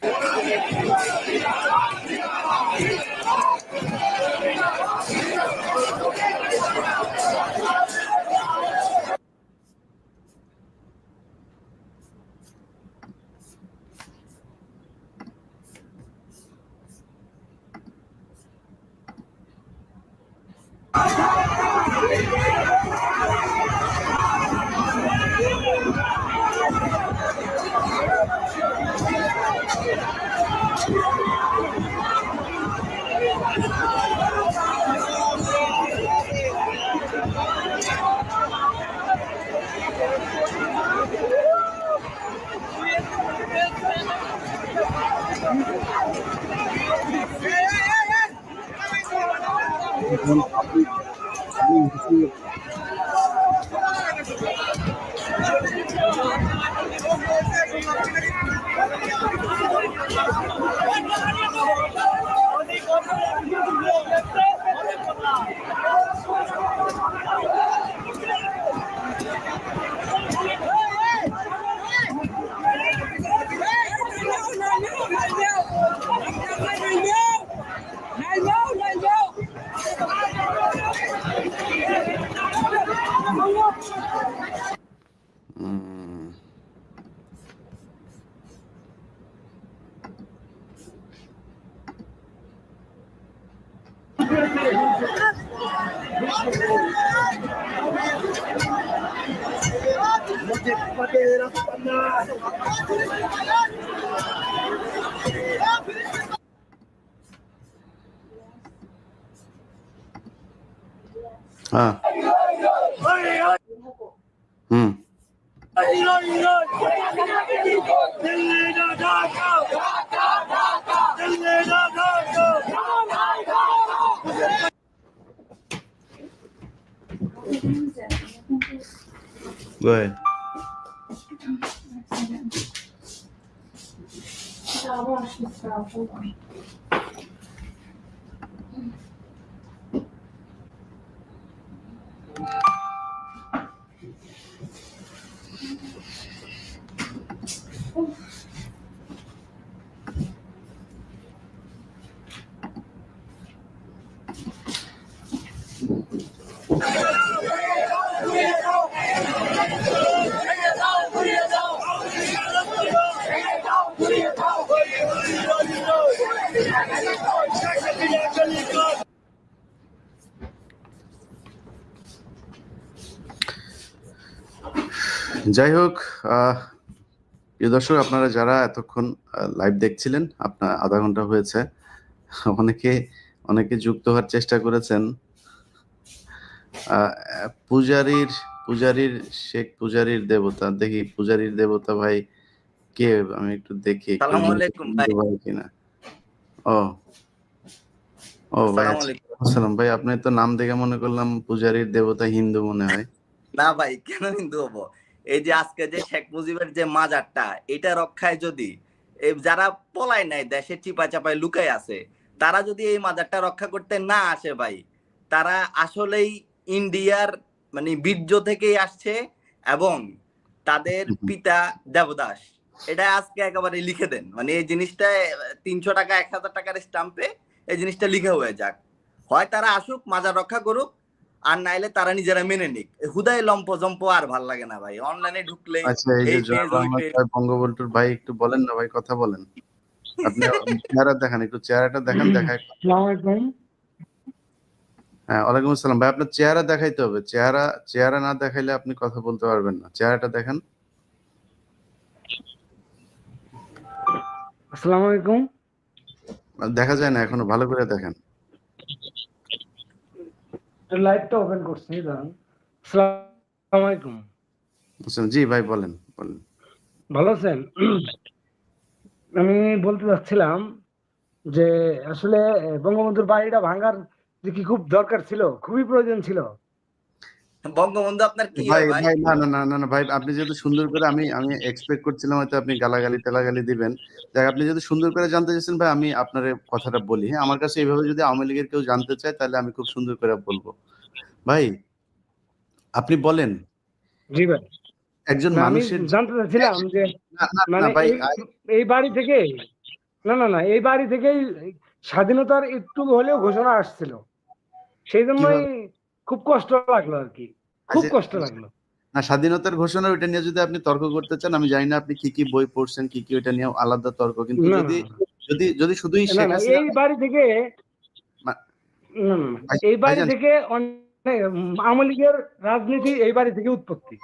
[SPEAKER 1] হ্যাঁ, হুম, go ahead. যাই হোক, প্রিয় দর্শক, আপনারা যারা এতক্ষণ লাইভ দেখছিলেন, আপনার আধা ঘন্টা হয়েছে, অনেকে যুক্ত হওয়ার চেষ্টা করেছেন। পূজারীর শেখ পূজারীর দেবতা, দেখি পূজারীর দেবতা ভাই কে, আমি একটু দেখি কিনা। ও ভাই, আসসালাম ভাই, আপনি তো নাম দেখে মনে করলাম পূজারীর দেবতা হিন্দু মনে হয়।
[SPEAKER 8] না ভাই, কেন হিন্দু হবো? এই যে আজকে যে শেখ মুজিবের যে মাজারটা, এটা রক্ষায় যদি যারা পলায় নাই, দেশে চিপা চাপায় লুকায় আছে, তারা যদি এই মাজারটা রক্ষা করতে না আসে ভাই, তারা আসলেই ইন্ডিয়ার মানে বীর্য থেকেই আসছে এবং তাদের পিতা দেবদাস। এটা আজকে একেবারে লিখে দেন, মানে এই জিনিসটা 300 টাকা 1000 টাকার স্টাম্পে এই জিনিসটা লিখে হয়ে যাক। হয় তারা আসুক মাজার রক্ষা করুক, আর নাইলে তারা নিজেরা মেনে নিক। হুদাই লম্প জম্প আর ভাল লাগে না ভাই, অনলাইনে ঢুকলে
[SPEAKER 1] আচ্ছা, এই যে
[SPEAKER 8] এই
[SPEAKER 1] জয়
[SPEAKER 8] পেজ ওই
[SPEAKER 1] বাংলা
[SPEAKER 8] পেজ।
[SPEAKER 1] জয় বঙ্গবন্ধুর ভাই একটু বলেন না ভাই, কথা বলেন। আপনি চেহারা দেখান, একটু চেহারাটা দেখান, দেখায়। হ্যাঁ, ওয়ালাইকুম আসসালাম ভাই, আপনার চেহারা দেখাইতে হবে। চেহারা না দেখাইলে আপনি কথা বলতে পারবেন না। চেহারাটা দেখান।
[SPEAKER 5] আসসালামু আলাইকুম।
[SPEAKER 1] দেখা যায় না এখনো, ভালো করে দেখেন।
[SPEAKER 5] লাইটটা ওপেন করছি, দাঁড়ান। আসসালামু আলাইকুম।
[SPEAKER 1] আচ্ছা, জি ভাই বলেন বলেন।
[SPEAKER 5] ভালো আছেন? আমি বলতে চাচ্ছিলাম যে আসলে বঙ্গবন্ধুর বাড়িটা ভাঙার যে কি খুব দরকার ছিল, খুবই প্রয়োজন ছিল।
[SPEAKER 8] বঙ্গবন্ধু আপনার কি
[SPEAKER 1] ভাই
[SPEAKER 8] হয় ভাই?
[SPEAKER 1] ভাই না না না না না ভাই, আপনি যেহেতু সুন্দর করে, আমি আমি এক্সপেক্ট করছিলাম হয়তো আপনি গালাগালি টালাগালি দিবেন। দেখ, আপনি যদি সুন্দর করে জানতে চাইছেন ভাই, আমি আপনার কথাটা বলি। হ্যাঁ, আমার কাছে এইভাবে যদি আওয়ামী লীগের কেউ জানতে চায় তাহলে আমি খুব সুন্দর করে বলবো। ভাই আপনি বলেন,
[SPEAKER 5] জি ভাই।
[SPEAKER 1] একজন
[SPEAKER 5] না, আমি
[SPEAKER 1] মানুষের
[SPEAKER 5] জানতে চাচ্ছিলাম যে
[SPEAKER 1] না না
[SPEAKER 5] মানে
[SPEAKER 1] না ভাই,
[SPEAKER 5] এই বাড়ি থেকে, না এই বাড়ি থেকেই স্বাধীনতার একটু হলেও ঘোষণা আসছিল, সেই জন্যই
[SPEAKER 1] কিভাবে?
[SPEAKER 5] খুব কষ্ট লাগলো আর কি, খুব
[SPEAKER 1] আচ্ছা,
[SPEAKER 5] কষ্ট লাগলো।
[SPEAKER 1] না, স্বাধীনতার ঘোষণা ওইটা নিয়ে যদি আপনি তর্ক করতে চান, আমি জানি না আপনি কি কি বই পড়ছেন, কি কি ওইটা নিয়ে আলাদা তর্ক। কিন্তু
[SPEAKER 5] না
[SPEAKER 1] যদি যদি যদি শুধুই
[SPEAKER 5] না
[SPEAKER 1] শেখ
[SPEAKER 5] না
[SPEAKER 1] হাসিনা
[SPEAKER 5] এই বাড়ি থেকে,
[SPEAKER 1] মা-
[SPEAKER 5] এই বাড়ি
[SPEAKER 1] ভাইজান,
[SPEAKER 5] থেকে অনেক আওয়ামী লীগের রাজনীতি এই বাড়ি থেকে উৎপত্তি,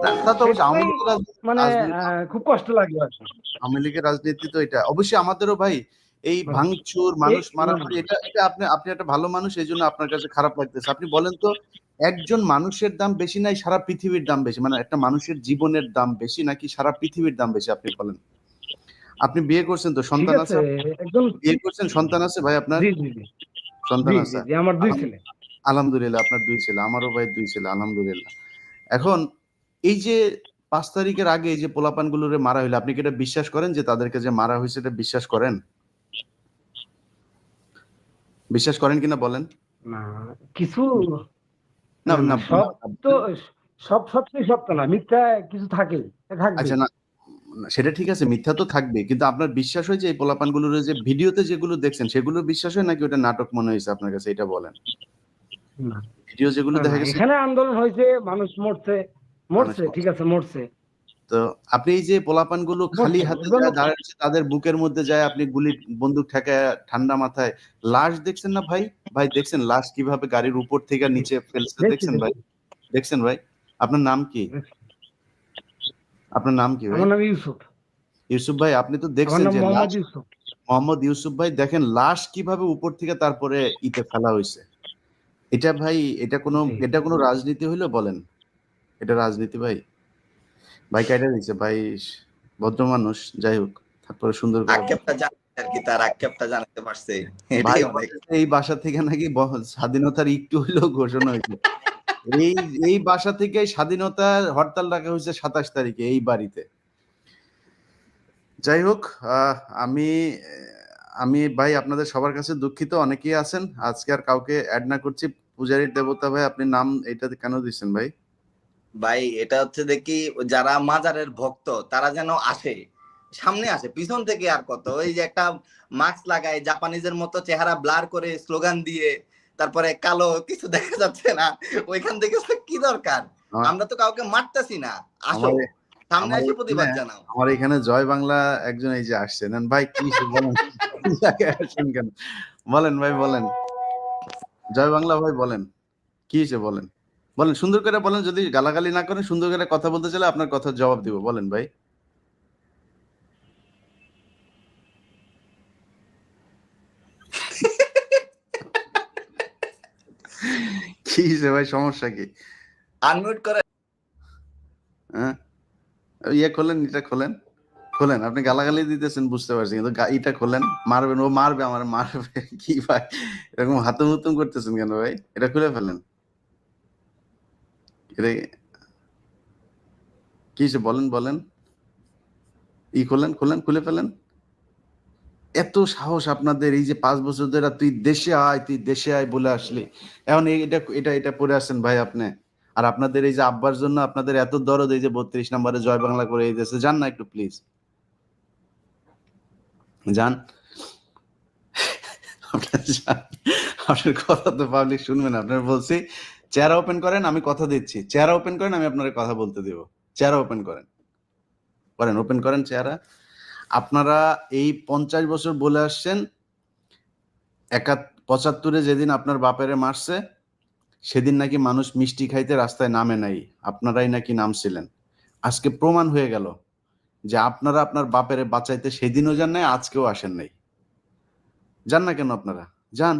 [SPEAKER 1] না, তা তো অবশ্যই আওয়ামী
[SPEAKER 5] সেজন্যই
[SPEAKER 1] লীগের
[SPEAKER 5] মানে
[SPEAKER 1] রাজনীতি,
[SPEAKER 5] খুব কষ্ট লাগলো আর কি।
[SPEAKER 1] আওয়ামী লীগের রাজনীতি তো এটা অবশ্যই আমাদেরও ভাই। এই ভাঙচুর, মানুষ মারামারি, এটা এটা আপনি আপনি একটা ভালো মানুষ, এই জন্য আপনার কাছে খারাপ লাগতেছে। আপনি বলেন তো, একজন মানুষের দাম বেশি নাই সারা পৃথিবীর দাম বেশি, মানে একটা মানুষের জীবনের দাম বেশি নাকি সারা পৃথিবীর দাম বেশি? আপনি বলেন। আপনি বিয়ে করছেন তো,
[SPEAKER 5] ঠিক
[SPEAKER 1] সন্তান
[SPEAKER 5] আছে,
[SPEAKER 1] আছে?
[SPEAKER 5] একদম।
[SPEAKER 1] বিয়ে করছেন, সন্তান আছে ভাই আপনার?
[SPEAKER 5] জি জি জি
[SPEAKER 1] সন্তান
[SPEAKER 5] জি জি
[SPEAKER 1] আছে?
[SPEAKER 5] জি আমার 2 ছেলে।
[SPEAKER 1] আলহামদুলিল্লাহ, আপনার 2 ছেলে, আমারও ভাই 2 ছেলে, আলহামদুলিল্লাহ। এখন এই যে 5 তারিখের আগে এই যে পোলাপানগুলোরে মারা হইলো, আপনি কি এটা বিশ্বাস করেন যে তাদেরকে যে মারা হয়েছে, এটা বিশ্বাস করেন? বিশ্বাস করেন কিনা বলেন?
[SPEAKER 5] না কিছু,
[SPEAKER 1] না
[SPEAKER 5] না
[SPEAKER 1] না
[SPEAKER 5] সব তো, সব সত্যি সত্য না, মিথ্যা কিছু থাকে, থাকবে।
[SPEAKER 1] আচ্ছা, না না, সেটা ঠিক আছে, মিথ্যা তো থাকবে, কিন্তু আপনার বিশ্বাস হয় যে এই পোলাপানগুলোর যে ভিডিওতে যেগুলো দেখছেন সেগুলো বিশ্বাস হয় নাকি ওটা নাটক মনে হয়েছে আপনার কাছে, এটা বলেন।
[SPEAKER 5] না
[SPEAKER 1] ভিডিও যেগুলো
[SPEAKER 5] না,
[SPEAKER 1] দেখা গেছে
[SPEAKER 5] এখানে আন্দোলন হয়েছে, মানুষ মরছে,
[SPEAKER 1] মানুষ
[SPEAKER 5] ঠিক
[SPEAKER 1] মরছে।
[SPEAKER 5] আছে মরছে,
[SPEAKER 1] তো আপনি এই যে পোলাপানগুলো খালি হাতে যায় দাঁড়াচ্ছে, তাদের বুকের মধ্যে যায় আপনি গুলি বন্দুক ঠেকায় ঠান্ডা মাথায় লাশ দেখছেন না ভাই? ভাই দেখছেন লাশ কিভাবে গাড়ির উপর থেকে নিচে ফেলছে,
[SPEAKER 5] দেখছি
[SPEAKER 1] দেখছেন ভাই? দেখছেন ভাই? আপনার নাম কি? আপনার নাম কি ভাই?
[SPEAKER 5] আমার নাম ইউসুফ।
[SPEAKER 1] ইউসুফ ভাই, আপনি তো
[SPEAKER 5] আমার
[SPEAKER 1] দেখছেন
[SPEAKER 5] নাম
[SPEAKER 1] যে
[SPEAKER 5] মোহাম্মদ
[SPEAKER 1] লাশ,
[SPEAKER 5] ইউসুফ।
[SPEAKER 1] মোহাম্মদ ইউসুফ ভাই, দেখেন লাশ কিভাবে উপর থেকে তারপরে ইতে ফেলা হয়েছে। এটা ভাই,
[SPEAKER 5] জি।
[SPEAKER 1] এটা কোনো রাজনীতি হইলো বলেন? এটা রাজনীতি ভাই? ভাই কাইটা দিছে ভাই, ভদ্র মানুষ, যাই হোক, তারপরে সুন্দর করে
[SPEAKER 8] আক্ষেপটা জানাতে আর কি, তার আক্ষেপটা জানাতে পারছে,
[SPEAKER 1] ভাই
[SPEAKER 8] এটাই অনেক।
[SPEAKER 1] বলতেছে এই বাসা থেকে নাকি স্বাধীনতার একটু হইলেও ঘোষণা হয়েছে। এই এই বাসা থেকে স্বাধীনতার হরতাল ডাকা হয়েছে 27 তারিখে এই বাড়িতে। যাই হোক, আমি আমি ভাই আপনাদের সবার কাছে দুঃখিত, অনেকেই আছেন, আজকে আর কাউকে অ্যাড না করছি। পূজারীর দেবতা ভাই, আপনি নাম এইটাতে কেন দিচ্ছেন ভাই?
[SPEAKER 8] ভাই এটা হচ্ছে দেখি যারা মাজারের ভক্ত তারা যেন আসে, সামনে আসে, পিছন থেকে আর কত ওই যে একটা মাস্ক লাগায় জাপানিজের মতো চেহারা ব্লার করে স্লোগান দিয়ে, তারপরে কালো কিছু দেখা যাচ্ছে না, ওইখান থেকে কি দরকার? আমরা তো কাউকে মারতেছি না, আসো সামনে এসে প্রতিবাদ জানাও।
[SPEAKER 1] আমার এখানে জয় বাংলা একজন এই যে আসছে, নেন ভাই, কি বলেন? আসেন কেন বলেন ভাই, বলেন। জয় বাংলা ভাই বলেন, কি হয়েছে বলেন, বলেন সুন্দর করে বলেন, যদি গালাগালি না করেন, সুন্দর করে কথা বলতে চাইলে আপনার কথার জবাব দিব, বলেন ভাই। কি হয়েছে ভাই, সমস্যা কি?
[SPEAKER 8] আনমিউট করে
[SPEAKER 1] হ্যাঁ, ইয়ে খোলেন, এটা খোলেন, খোলেন। আপনি গালাগালি দিতেছেন বুঝতে পারছি, কিন্তু এটা খোলেন, মারবেন, ও মারবে, আমার মারবে। কি ভাই এরকম হাতুম করতেছেন কেন ভাই? এটা খুলে ফেলেন। এটা কি হয়েছে বলেন, বলেন। ই খোলেন, খুলে ফেলেন। এত সাহস আপনাদের, এই যে 5 বছর ধরে তুই দেশে আয় বলে আসলি, এখন এটা পড়ে আসছেন ভাই আপনি। আর আপনাদের এই যে আব্বার জন্য আপনাদের এত দরদ, এই যে 32 নম্বরে জয় বাংলা করে এই দেশে যান না একটু প্লিজ, যান। আপনার কথা তো পাবলিক শুনবেন। আপনার বলছি চেহারা ওপেন করেন, আমি কথা দিচ্ছি, চেহারা ওপেন করেন, আমি আপনার কথা বলতে দেব। চেহারা ওপেন করেন, ওপেন করেন চেহারা। আপনারা এই 50 বছর বলে আসছেন 75-এ যেদিন আপনার বাপেরে মারছে সেদিন নাকি মানুষ মিষ্টি খাইতে রাস্তায় নামে নাই, আপনারাই নাকি নামছিলেন। আজকে প্রমাণ হয়ে গেল যে আপনারা আপনার বাপেরে বাঁচাইতে সেদিনও যান নাই, আজকেও আসেন নাই। যান না কেন আপনারা? যান।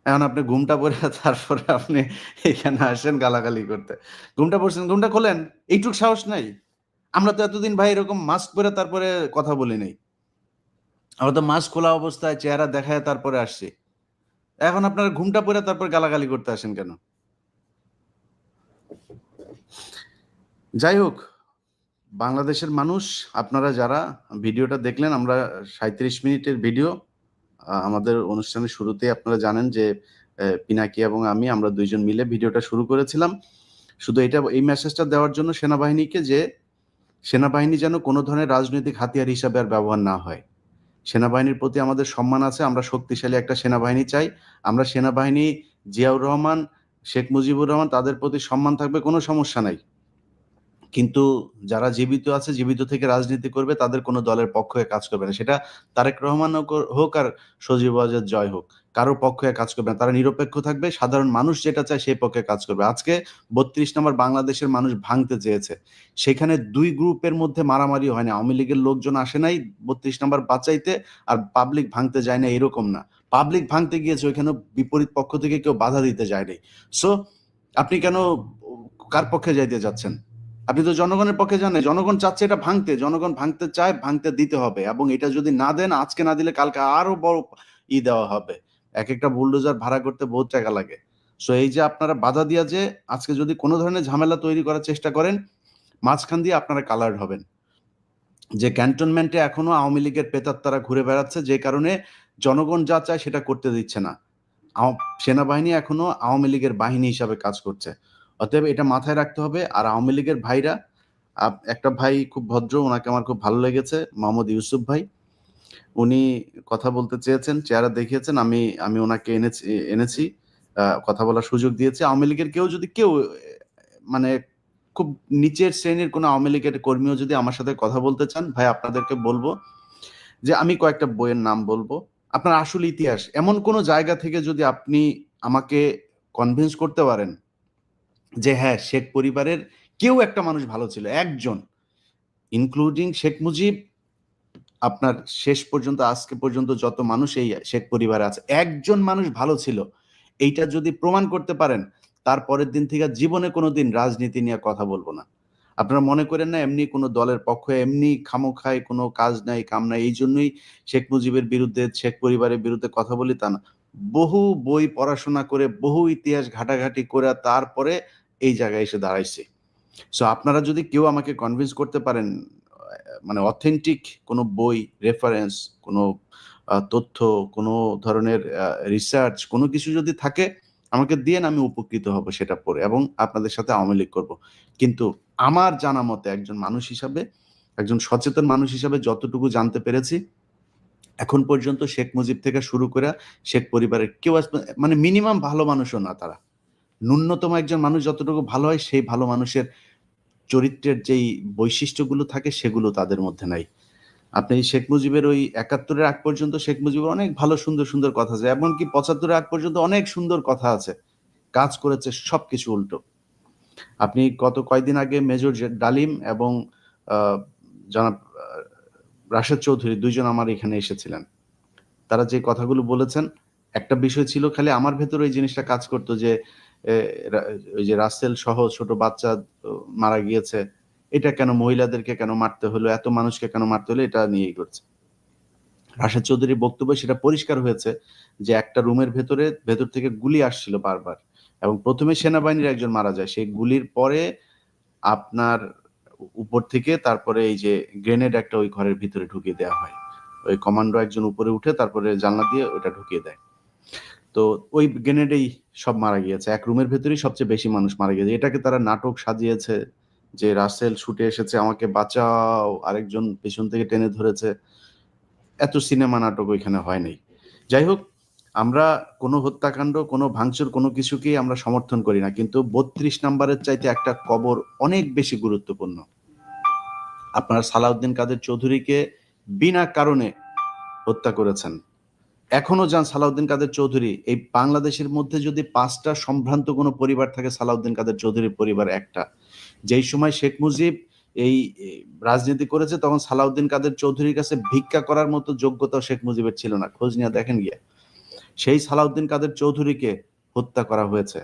[SPEAKER 1] এখন আপনি ঘুমটা পড়ে তারপরে আপনি এখানে আসেন গালাগালি করতে। ঘুমটা পড়ছেন, ঘুমটা খোলেন, এইটুক সাহস নাই? আমরা তো এতদিন ভাই এরকম মাস্ক পরে তারপরে কথা বলি নাই, আমরা তো মাস্ক খোলা অবস্থায় চেহারা দেখায় তারপরে আসছি। এখন আপনারা ঘুমটা পরে তারপর গালাগালি করতে আসেন কেন? যাই হোক, বাংলাদেশের মানুষ, আপনারা যারা ভিডিওটা দেখলেন, আমরা 37 মিনিটের ভিডিও, আমাদের অনুষ্ঠানের শুরুতেই আপনারা জানেন যে পিনাকি এবং আমরা দুইজন মিলে ভিডিওটা শুরু করেছিলাম শুধু এই মেসেজটা দেওয়ার জন্য সেনাবাহিনীকে, যে সেনাবাহিনী যেন কোনো ধরনের রাজনৈতিক হাতিয়ার হিসাবে আর ব্যবহার না হয়। সেনাবাহিনীর প্রতি আমাদের সম্মান আছে, আমরা শক্তিশালী একটা সেনাবাহিনী চাই। আমরা সেনাবাহিনী, জিয়াউর রহমান, শেখ মুজিবুর রহমান, তাদের প্রতি সম্মান থাকবে, কোনো সমস্যা নাই। কিন্তু যারা জীবিত আছে, জীবিত থেকে রাজনীতি করবে, তাদের কোনো দলের পক্ষ হয়ে কাজ করবে না। সেটা তারেক রহমান হোক আর সজীব ওয়াজেদ জয় হোক, কারোর পক্ষ হয়ে কাজ করবে না। তারা নিরপেক্ষ থাকবে, সাধারণ মানুষ যেটা চায় সেই পক্ষে কাজ করবে। আজকে 32 নম্বর বাংলাদেশের মানুষ ভাঙতে চেয়েছে, সেখানে দুই গ্রুপের মধ্যে মারামারি হয় না। আওয়ামী লীগের লোকজন আসে নাই 32 নম্বর বাঁচাইতে, আর পাবলিক ভাঙতে যায় না, এরকম না। পাবলিক ভাঙতে গিয়েছে, ওইখানে বিপরীত পক্ষ থেকে কেউ বাধা দিতে যায় নাই। সো আপনি কেন কার পক্ষে যাইতে যাচ্ছেন? আপনি তো জনগণের পক্ষে যান না। জনগণ চাচ্ছে এটা ভাঙতে, জনগণ ভাঙতে চায়, ভাঙতে দিতে হবে। এবং এটা যদি না দেন, আজকে না দিলে কালকে আরো বড় দেওয়া হবে। এক একটা বুলডোজার ভাড়া করতে বহুত টাকা লাগে। সো এই যে আপনারা বাধা দিয়া যে আজকে যদি কোনো ধরনের ঝামেলা তৈরি করার চেষ্টা করেন, মাঝখান দিয়ে আপনারা কালার্ড হবেন। যে ক্যান্টনমেন্টে এখনো আওয়ামী লীগের প্রেতাত্মারা ঘুরে বেড়াচ্ছে, যে কারণে জনগণ যা চায় সেটা করতে দিচ্ছে না। সেনাবাহিনী এখনো আওয়ামী লীগের বাহিনী হিসাবে কাজ করছে। অতএব এটা মাথায় রাখতে হবে। আর আওয়ামী লীগের ভাইরা, একটা ভাই খুব ভদ্র, ওনাকে আমার খুব ভালো লেগেছে, মোহাম্মদ ইউসুফ ভাই। উনি কথা বলতে চেয়েছেন, চেহারা দেখিয়েছেন, আমি ওনাকে এনেছি, কথা বলার সুযোগ দিয়েছি। আওয়ামী লীগের কেউ মানে খুব নিচের শ্রেণীর কোনো আওয়ামী লীগের কর্মীও যদি আমার সাথে কথা বলতে চান, ভাই আপনাদেরকে বলবো যে আমি কয়েকটা বইয়ের নাম বলবো। আপনার আসল ইতিহাস, এমন কোনো জায়গা থেকে যদি আপনি আমাকে কনভিন্স করতে পারেন যে হ্যাঁ, শেখ পরিবারের কেউ একটা মানুষ ভালো ছিল, একজন, ইনক্লুডিং শেখ মুজিব, আপনার শেষ পর্যন্ত আজকে পর্যন্ত যত মানুষ এই শেখ পরিবারে আছে, একজন মানুষ ভালো ছিল, এইটা যদি প্রমাণ করতে পারেন, তারপরের দিন থেকে জীবনে কোনোদিন রাজনীতি নিয়ে কথা বলবো না। আপনারা মনে করেন না এমনি কোনো দলের পক্ষে এমনি খামোখায় কোনো কাজ নাই, কাম নাই, এই জন্যই শেখ মুজিবের বিরুদ্ধে, শেখ পরিবারের বিরুদ্ধে কথা বলি, তা না। বহু বই পড়াশোনা করে, বহু ইতিহাস ঘাটাঘাটি করে তারপরে এই জায়গায় এসে দাঁড়াইছি। সো আপনারা যদি কেউ আমাকে কনভিন্স করতে পারেন, মানে অথেন্টিক কোনো বই, রেফারেন্স, কোনো তথ্য, কোনো ধরনের রিসার্চ, কোনো কিছু যদি থাকে আমাকে দিয়েন, আমি উপকৃত হব সেটা পড়ে, এবং আপনাদের সাথে আওয়ামী লীগ করবো। কিন্তু আমার জানা মতে, একজন মানুষ হিসাবে, একজন সচেতন মানুষ হিসাবে যতটুকু জানতে পেরেছি, এখন পর্যন্ত শেখ মুজিব থেকে শুরু করে শেখ পরিবারের কেউ মানে মিনিমাম ভালো মানুষও না তারা। ন্যূনতম একজন মানুষ যতটুকু ভালো হয়, সেই ভালো মানুষের চরিত্রের যেই বৈশিষ্ট্যগুলো থাকে সেগুলো তাদের মধ্যে নাই। আপনি শেখ মুজিবের ওই 71-এর আগ পর্যন্ত শেখ মুজিবের অনেক ভালো সুন্দর সুন্দর কথা আছে, এমনকি 75-এর আগ পর্যন্ত অনেক সুন্দর কথা আছে, কাজ করেছে সবকিছু উল্টো। আপনি গত কয়েকদিন আগে মেজর ডালিম এবং জনাব রাশেদ চৌধুরী দুইজন আমার এখানে এসেছিলেন, তারা যে কথাগুলো বলেছেন, একটা বিষয় ছিল খালি আমার ভেতরে এই জিনিসটা কাজ করতো যে ওই যে রাসেল সহ ছোট বাচ্চা মারা গিয়েছে, এটা কেন, মহিলাদেরকে কেন মারতে হলো, এত মানুষকে কেন মারতে হলো, এটা নিয়েই করছে। রাশেদ চৌধুরীর বক্তব্য সেটা পরিষ্কার হয়েছে যে একটা রুমের ভেতর থেকে গুলি আসছিল বারবার, এবং প্রথমে সেনাবাহিনীর একজন মারা যায়, সেই গুলির পরে আপনার উপর থেকে তারপরে এই যে গ্রেনেড একটা ওই ঘরের ভিতরে ঢুকিয়ে দেওয়া হয়। ওই কমান্ডো একজন উপরে উঠে তারপরে জানলা দিয়ে ওটা ঢুকিয়ে দেয়। তো ওই গ্রেনেডেই সব মারা গিয়েছে, এক রুমের ভেতরেই সবচেয়ে বেশি মানুষ মারা গিয়েছে। এটাকে তারা নাটক সাজিয়েছে যে রাসেল ছুটে এসেছে আমাকে বাঁচাও, আরেকজন পেছন থেকে টেনে ধরেছে। এত সিনেমা নাটক ওইখানে হয় নাই। যাই হোক, আমরা কোনো হত্যাকাণ্ড, কোনো ভাঙচুর, কোনো কিছুকেই আমরা সমর্থন করি না, কিন্তু 32 নম্বরের চাইতে একটা কবর অনেক বেশি গুরুত্বপূর্ণ। আপনারা সালাউদ্দিন কাদের চৌধুরীকে বিনা কারণে হত্যা করেছেন। এখনো যান সালাউদ্দিন কাদের চৌধুরী, এই বাংলাদেশের মধ্যে যদি 5টা সম্ভ্রান্ত কোনো পরিবার থাকে, সালাউদ্দিন কাদের চৌধুরীর পরিবার একটা। যেই সময় শেখ মুজিব এই রাজনীতি করেছে তখন সালাউদ্দিন কাদের চৌধুরীর কাছে ভিক্ষা করার মতো যোগ্যতা শেখ মুজিবের ছিল না, খোঁজ নিয়ে দেখেন গিয়ে। সেই সালাউদ্দিন কাদের চৌধুরীকে হত্যা করা হয়েছে।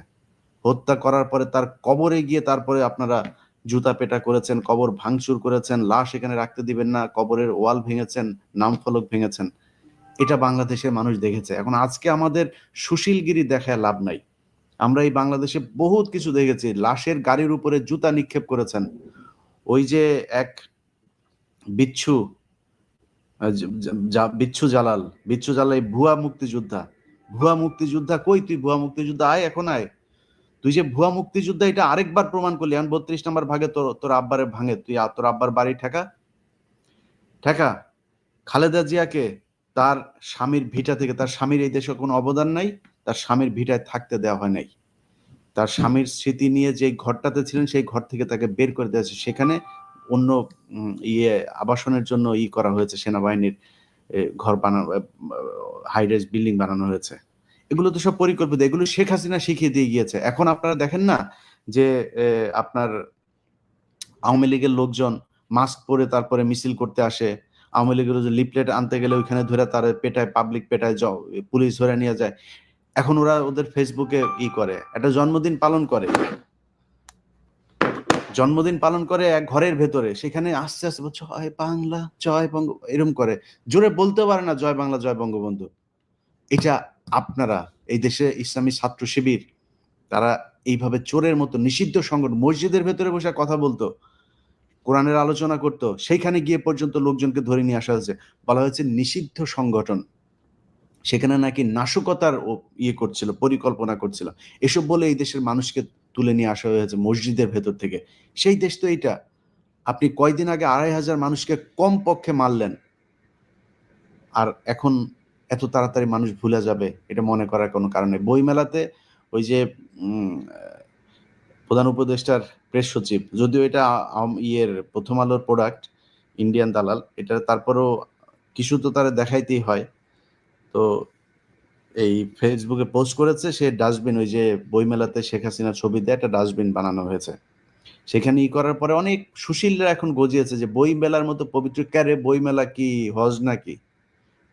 [SPEAKER 1] হত্যা করার পরে তার কবরে গিয়ে তারপরে আপনারা জুতা পেটা করেছেন, কবর ভাঙচুর করেছেন, লাশ এখানে রাখতে দিবেন না, কবরের ওয়াল ভেঙেছেন, নাম ফলক ভেঙেছেন। এটা বাংলাদেশের মানুষ দেখেছে। এখন আজকে আমাদের সুশীলগিরি দেখায় লাভ নাই। আমরা এই বাংলাদেশে বহুত কিছু দেখেছি। লাশের গাড়ির উপরে জুতা নিক্ষেপ করেছেন। ওই যে এক বিচ্ছু জালাল ভুয়া মুক্তিযোদ্ধা কই তুই? ভুয়া মুক্তিযোদ্ধা আয়, এখন আয়। তুই যে ভুয়া মুক্তিযোদ্ধা এটা আরেকবার প্রমাণ করলি। এখন 32 নম্বর ভাগে তোর আব্বারে ভাঙে, তুই তোর আব্বার বাড়ি ঠেকা। খালেদা জিয়াকে তার স্বামীর ভিটা থেকে, তার স্বামীর এই দেশে কোনো অবদান নাই, তার স্বামীর ভিটায় থাকতে দেওয়া হয় নাই। তার স্বামীর স্মৃতি নিয়ে যে ঘরটাতে ছিলেন সেই ঘর থেকে তাকে বের করে দেওয়া হয়েছে। সেখানে অন্য আবাসনের জন্য করা হয়েছে, সেনাবাহিনীর ঘর বানানো, হাইরাইজ বিল্ডিং বানানো হয়েছে। এগুলো তো সব পরিকল্পিত, এগুলো শেখ হাসিনা শিখিয়ে দিয়ে গিয়েছে। এখন আপনারা দেখেন না যে আপনার আওয়ামী লীগের লোকজন মাস্ক পরে তারপরে মিছিল করতে আসে, আওয়ামী লীগের যে লিফলেট আনতে গেলে ওইখানে ধরে তার পেটায়, পাবলিক পেটায়, পুলিশ ধরে নিয়ে যায়। এখন ওরা ওদের ফেসবুকে করে, একটা জন্মদিন পালন করে এক ঘরের ভেতরে, সেখানে আস্তে আস্তে জয় বাংলা, জয় বঙ্গ, এরকম করে, জোরে বলতে পারে না জয় বাংলা, জয় বঙ্গবন্ধু। এটা আপনারা এই দেশে ইসলামী ছাত্র শিবির তারা এইভাবে চোরের মতো নিষিদ্ধ সংগঠন, মসজিদের ভেতরে বসে কথা বলতো, কোরআনের আলোচনা করতো, সেইখানে গিয়ে পর্যন্ত লোকজনকে ধরে নিয়ে আসা হয়েছে, বলা হয়েছে নিষিদ্ধ সংগঠন। সেখানে নাকি নাশকতার করছিল, পরিকল্পনা করছিল। এসব বলে এই দেশের মানুষকে তুলে নিয়ে আসা হয়েছে মসজিদের ভেতর থেকে। সেই দেশ তো এইটা। আপনি কয়দিন আগে 2500 মানুষকে কম পক্ষে মারলেন, আর এখন এত তাড়াতাড়ি মানুষ ভুলে যাবে এটা মনে করার কোনো কারণ নেই। বইমেলাতে ওই যে প্রধান উপদেষ্টার প্রেস সচিব, যদিও এটা প্রথম আলোর প্রোডাক্ট, ইন্ডিয়ান দালাল, এটা তারপরও কিছু তো তারা দেখাইতেই হয়। তো এই ফেসবুকে পোস্ট করেছে সে ডাস্টবিন, ওই যে বইমেলাতে শেখ হাসিনার ছবি দিয়ে একটা ডাস্টবিন বানানো হয়েছে, সেখানে করার পরে অনেক সুশীলরা এখন গজিয়েছে যে বইমেলার মতো পবিত্র, ক্যারে বইমেলা কি হজ নাকি?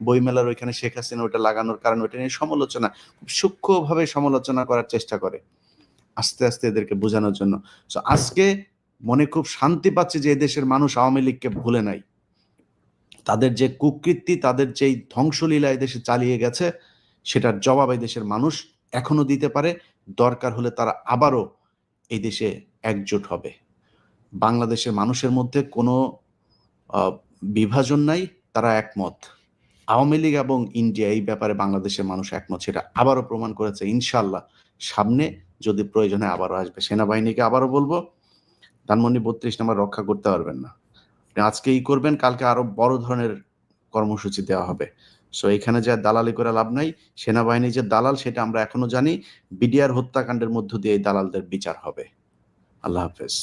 [SPEAKER 1] বইমেলার ওইখানে শেখ হাসিনা ওটা লাগানোর কারণ ওইটা নিয়ে সমালোচনা, খুব সূক্ষ্মভাবে সমালোচনা করার চেষ্টা করে আস্তে আস্তে এদেরকে বোঝানোর জন্য। তো আজকে মনে খুব শান্তি পাচ্ছে যে এদেশের মানুষ আওয়ামী লীগকে ভুলে নাই। তাদের যে কুকৃতি, তাদের যেই ধ্বংসলীলা এদেশে চালিয়ে গেছে, সেটার জবাব এই দেশের মানুষ এখনো দিতে পারে। দরকার হলে তারা আবারও এই দেশে একজোট হবে। বাংলাদেশের মানুষের মধ্যে কোনো বিভাজন নাই, তারা একমত। আওয়ামী লীগ এবং ইন্ডিয়া এই ব্যাপারে বাংলাদেশের মানুষ একমত, সেটা আবারও প্রমাণ করেছে। ইনশাল্লাহ সামনে যদি প্রয়োজন হয় আবারও আসবে। সেনাবাহিনীকে আবারও বলবো, ধানমন্ডি 32 নম্বর রক্ষা করতে পারবেন না, আজকে করবেন, কালকে আরো বড় ধরনের কর্মসূচি দেওয়া হবে। সো এখানে যা দালালি করে লাভ নাই। সেনাবাহিনী যে দালাল সেটা আমরা এখনো জানি। বিডিআর হত্যাকাণ্ডের মধ্য দিয়ে এই দালালদের বিচার হবে। আল্লাহ হাফেজ।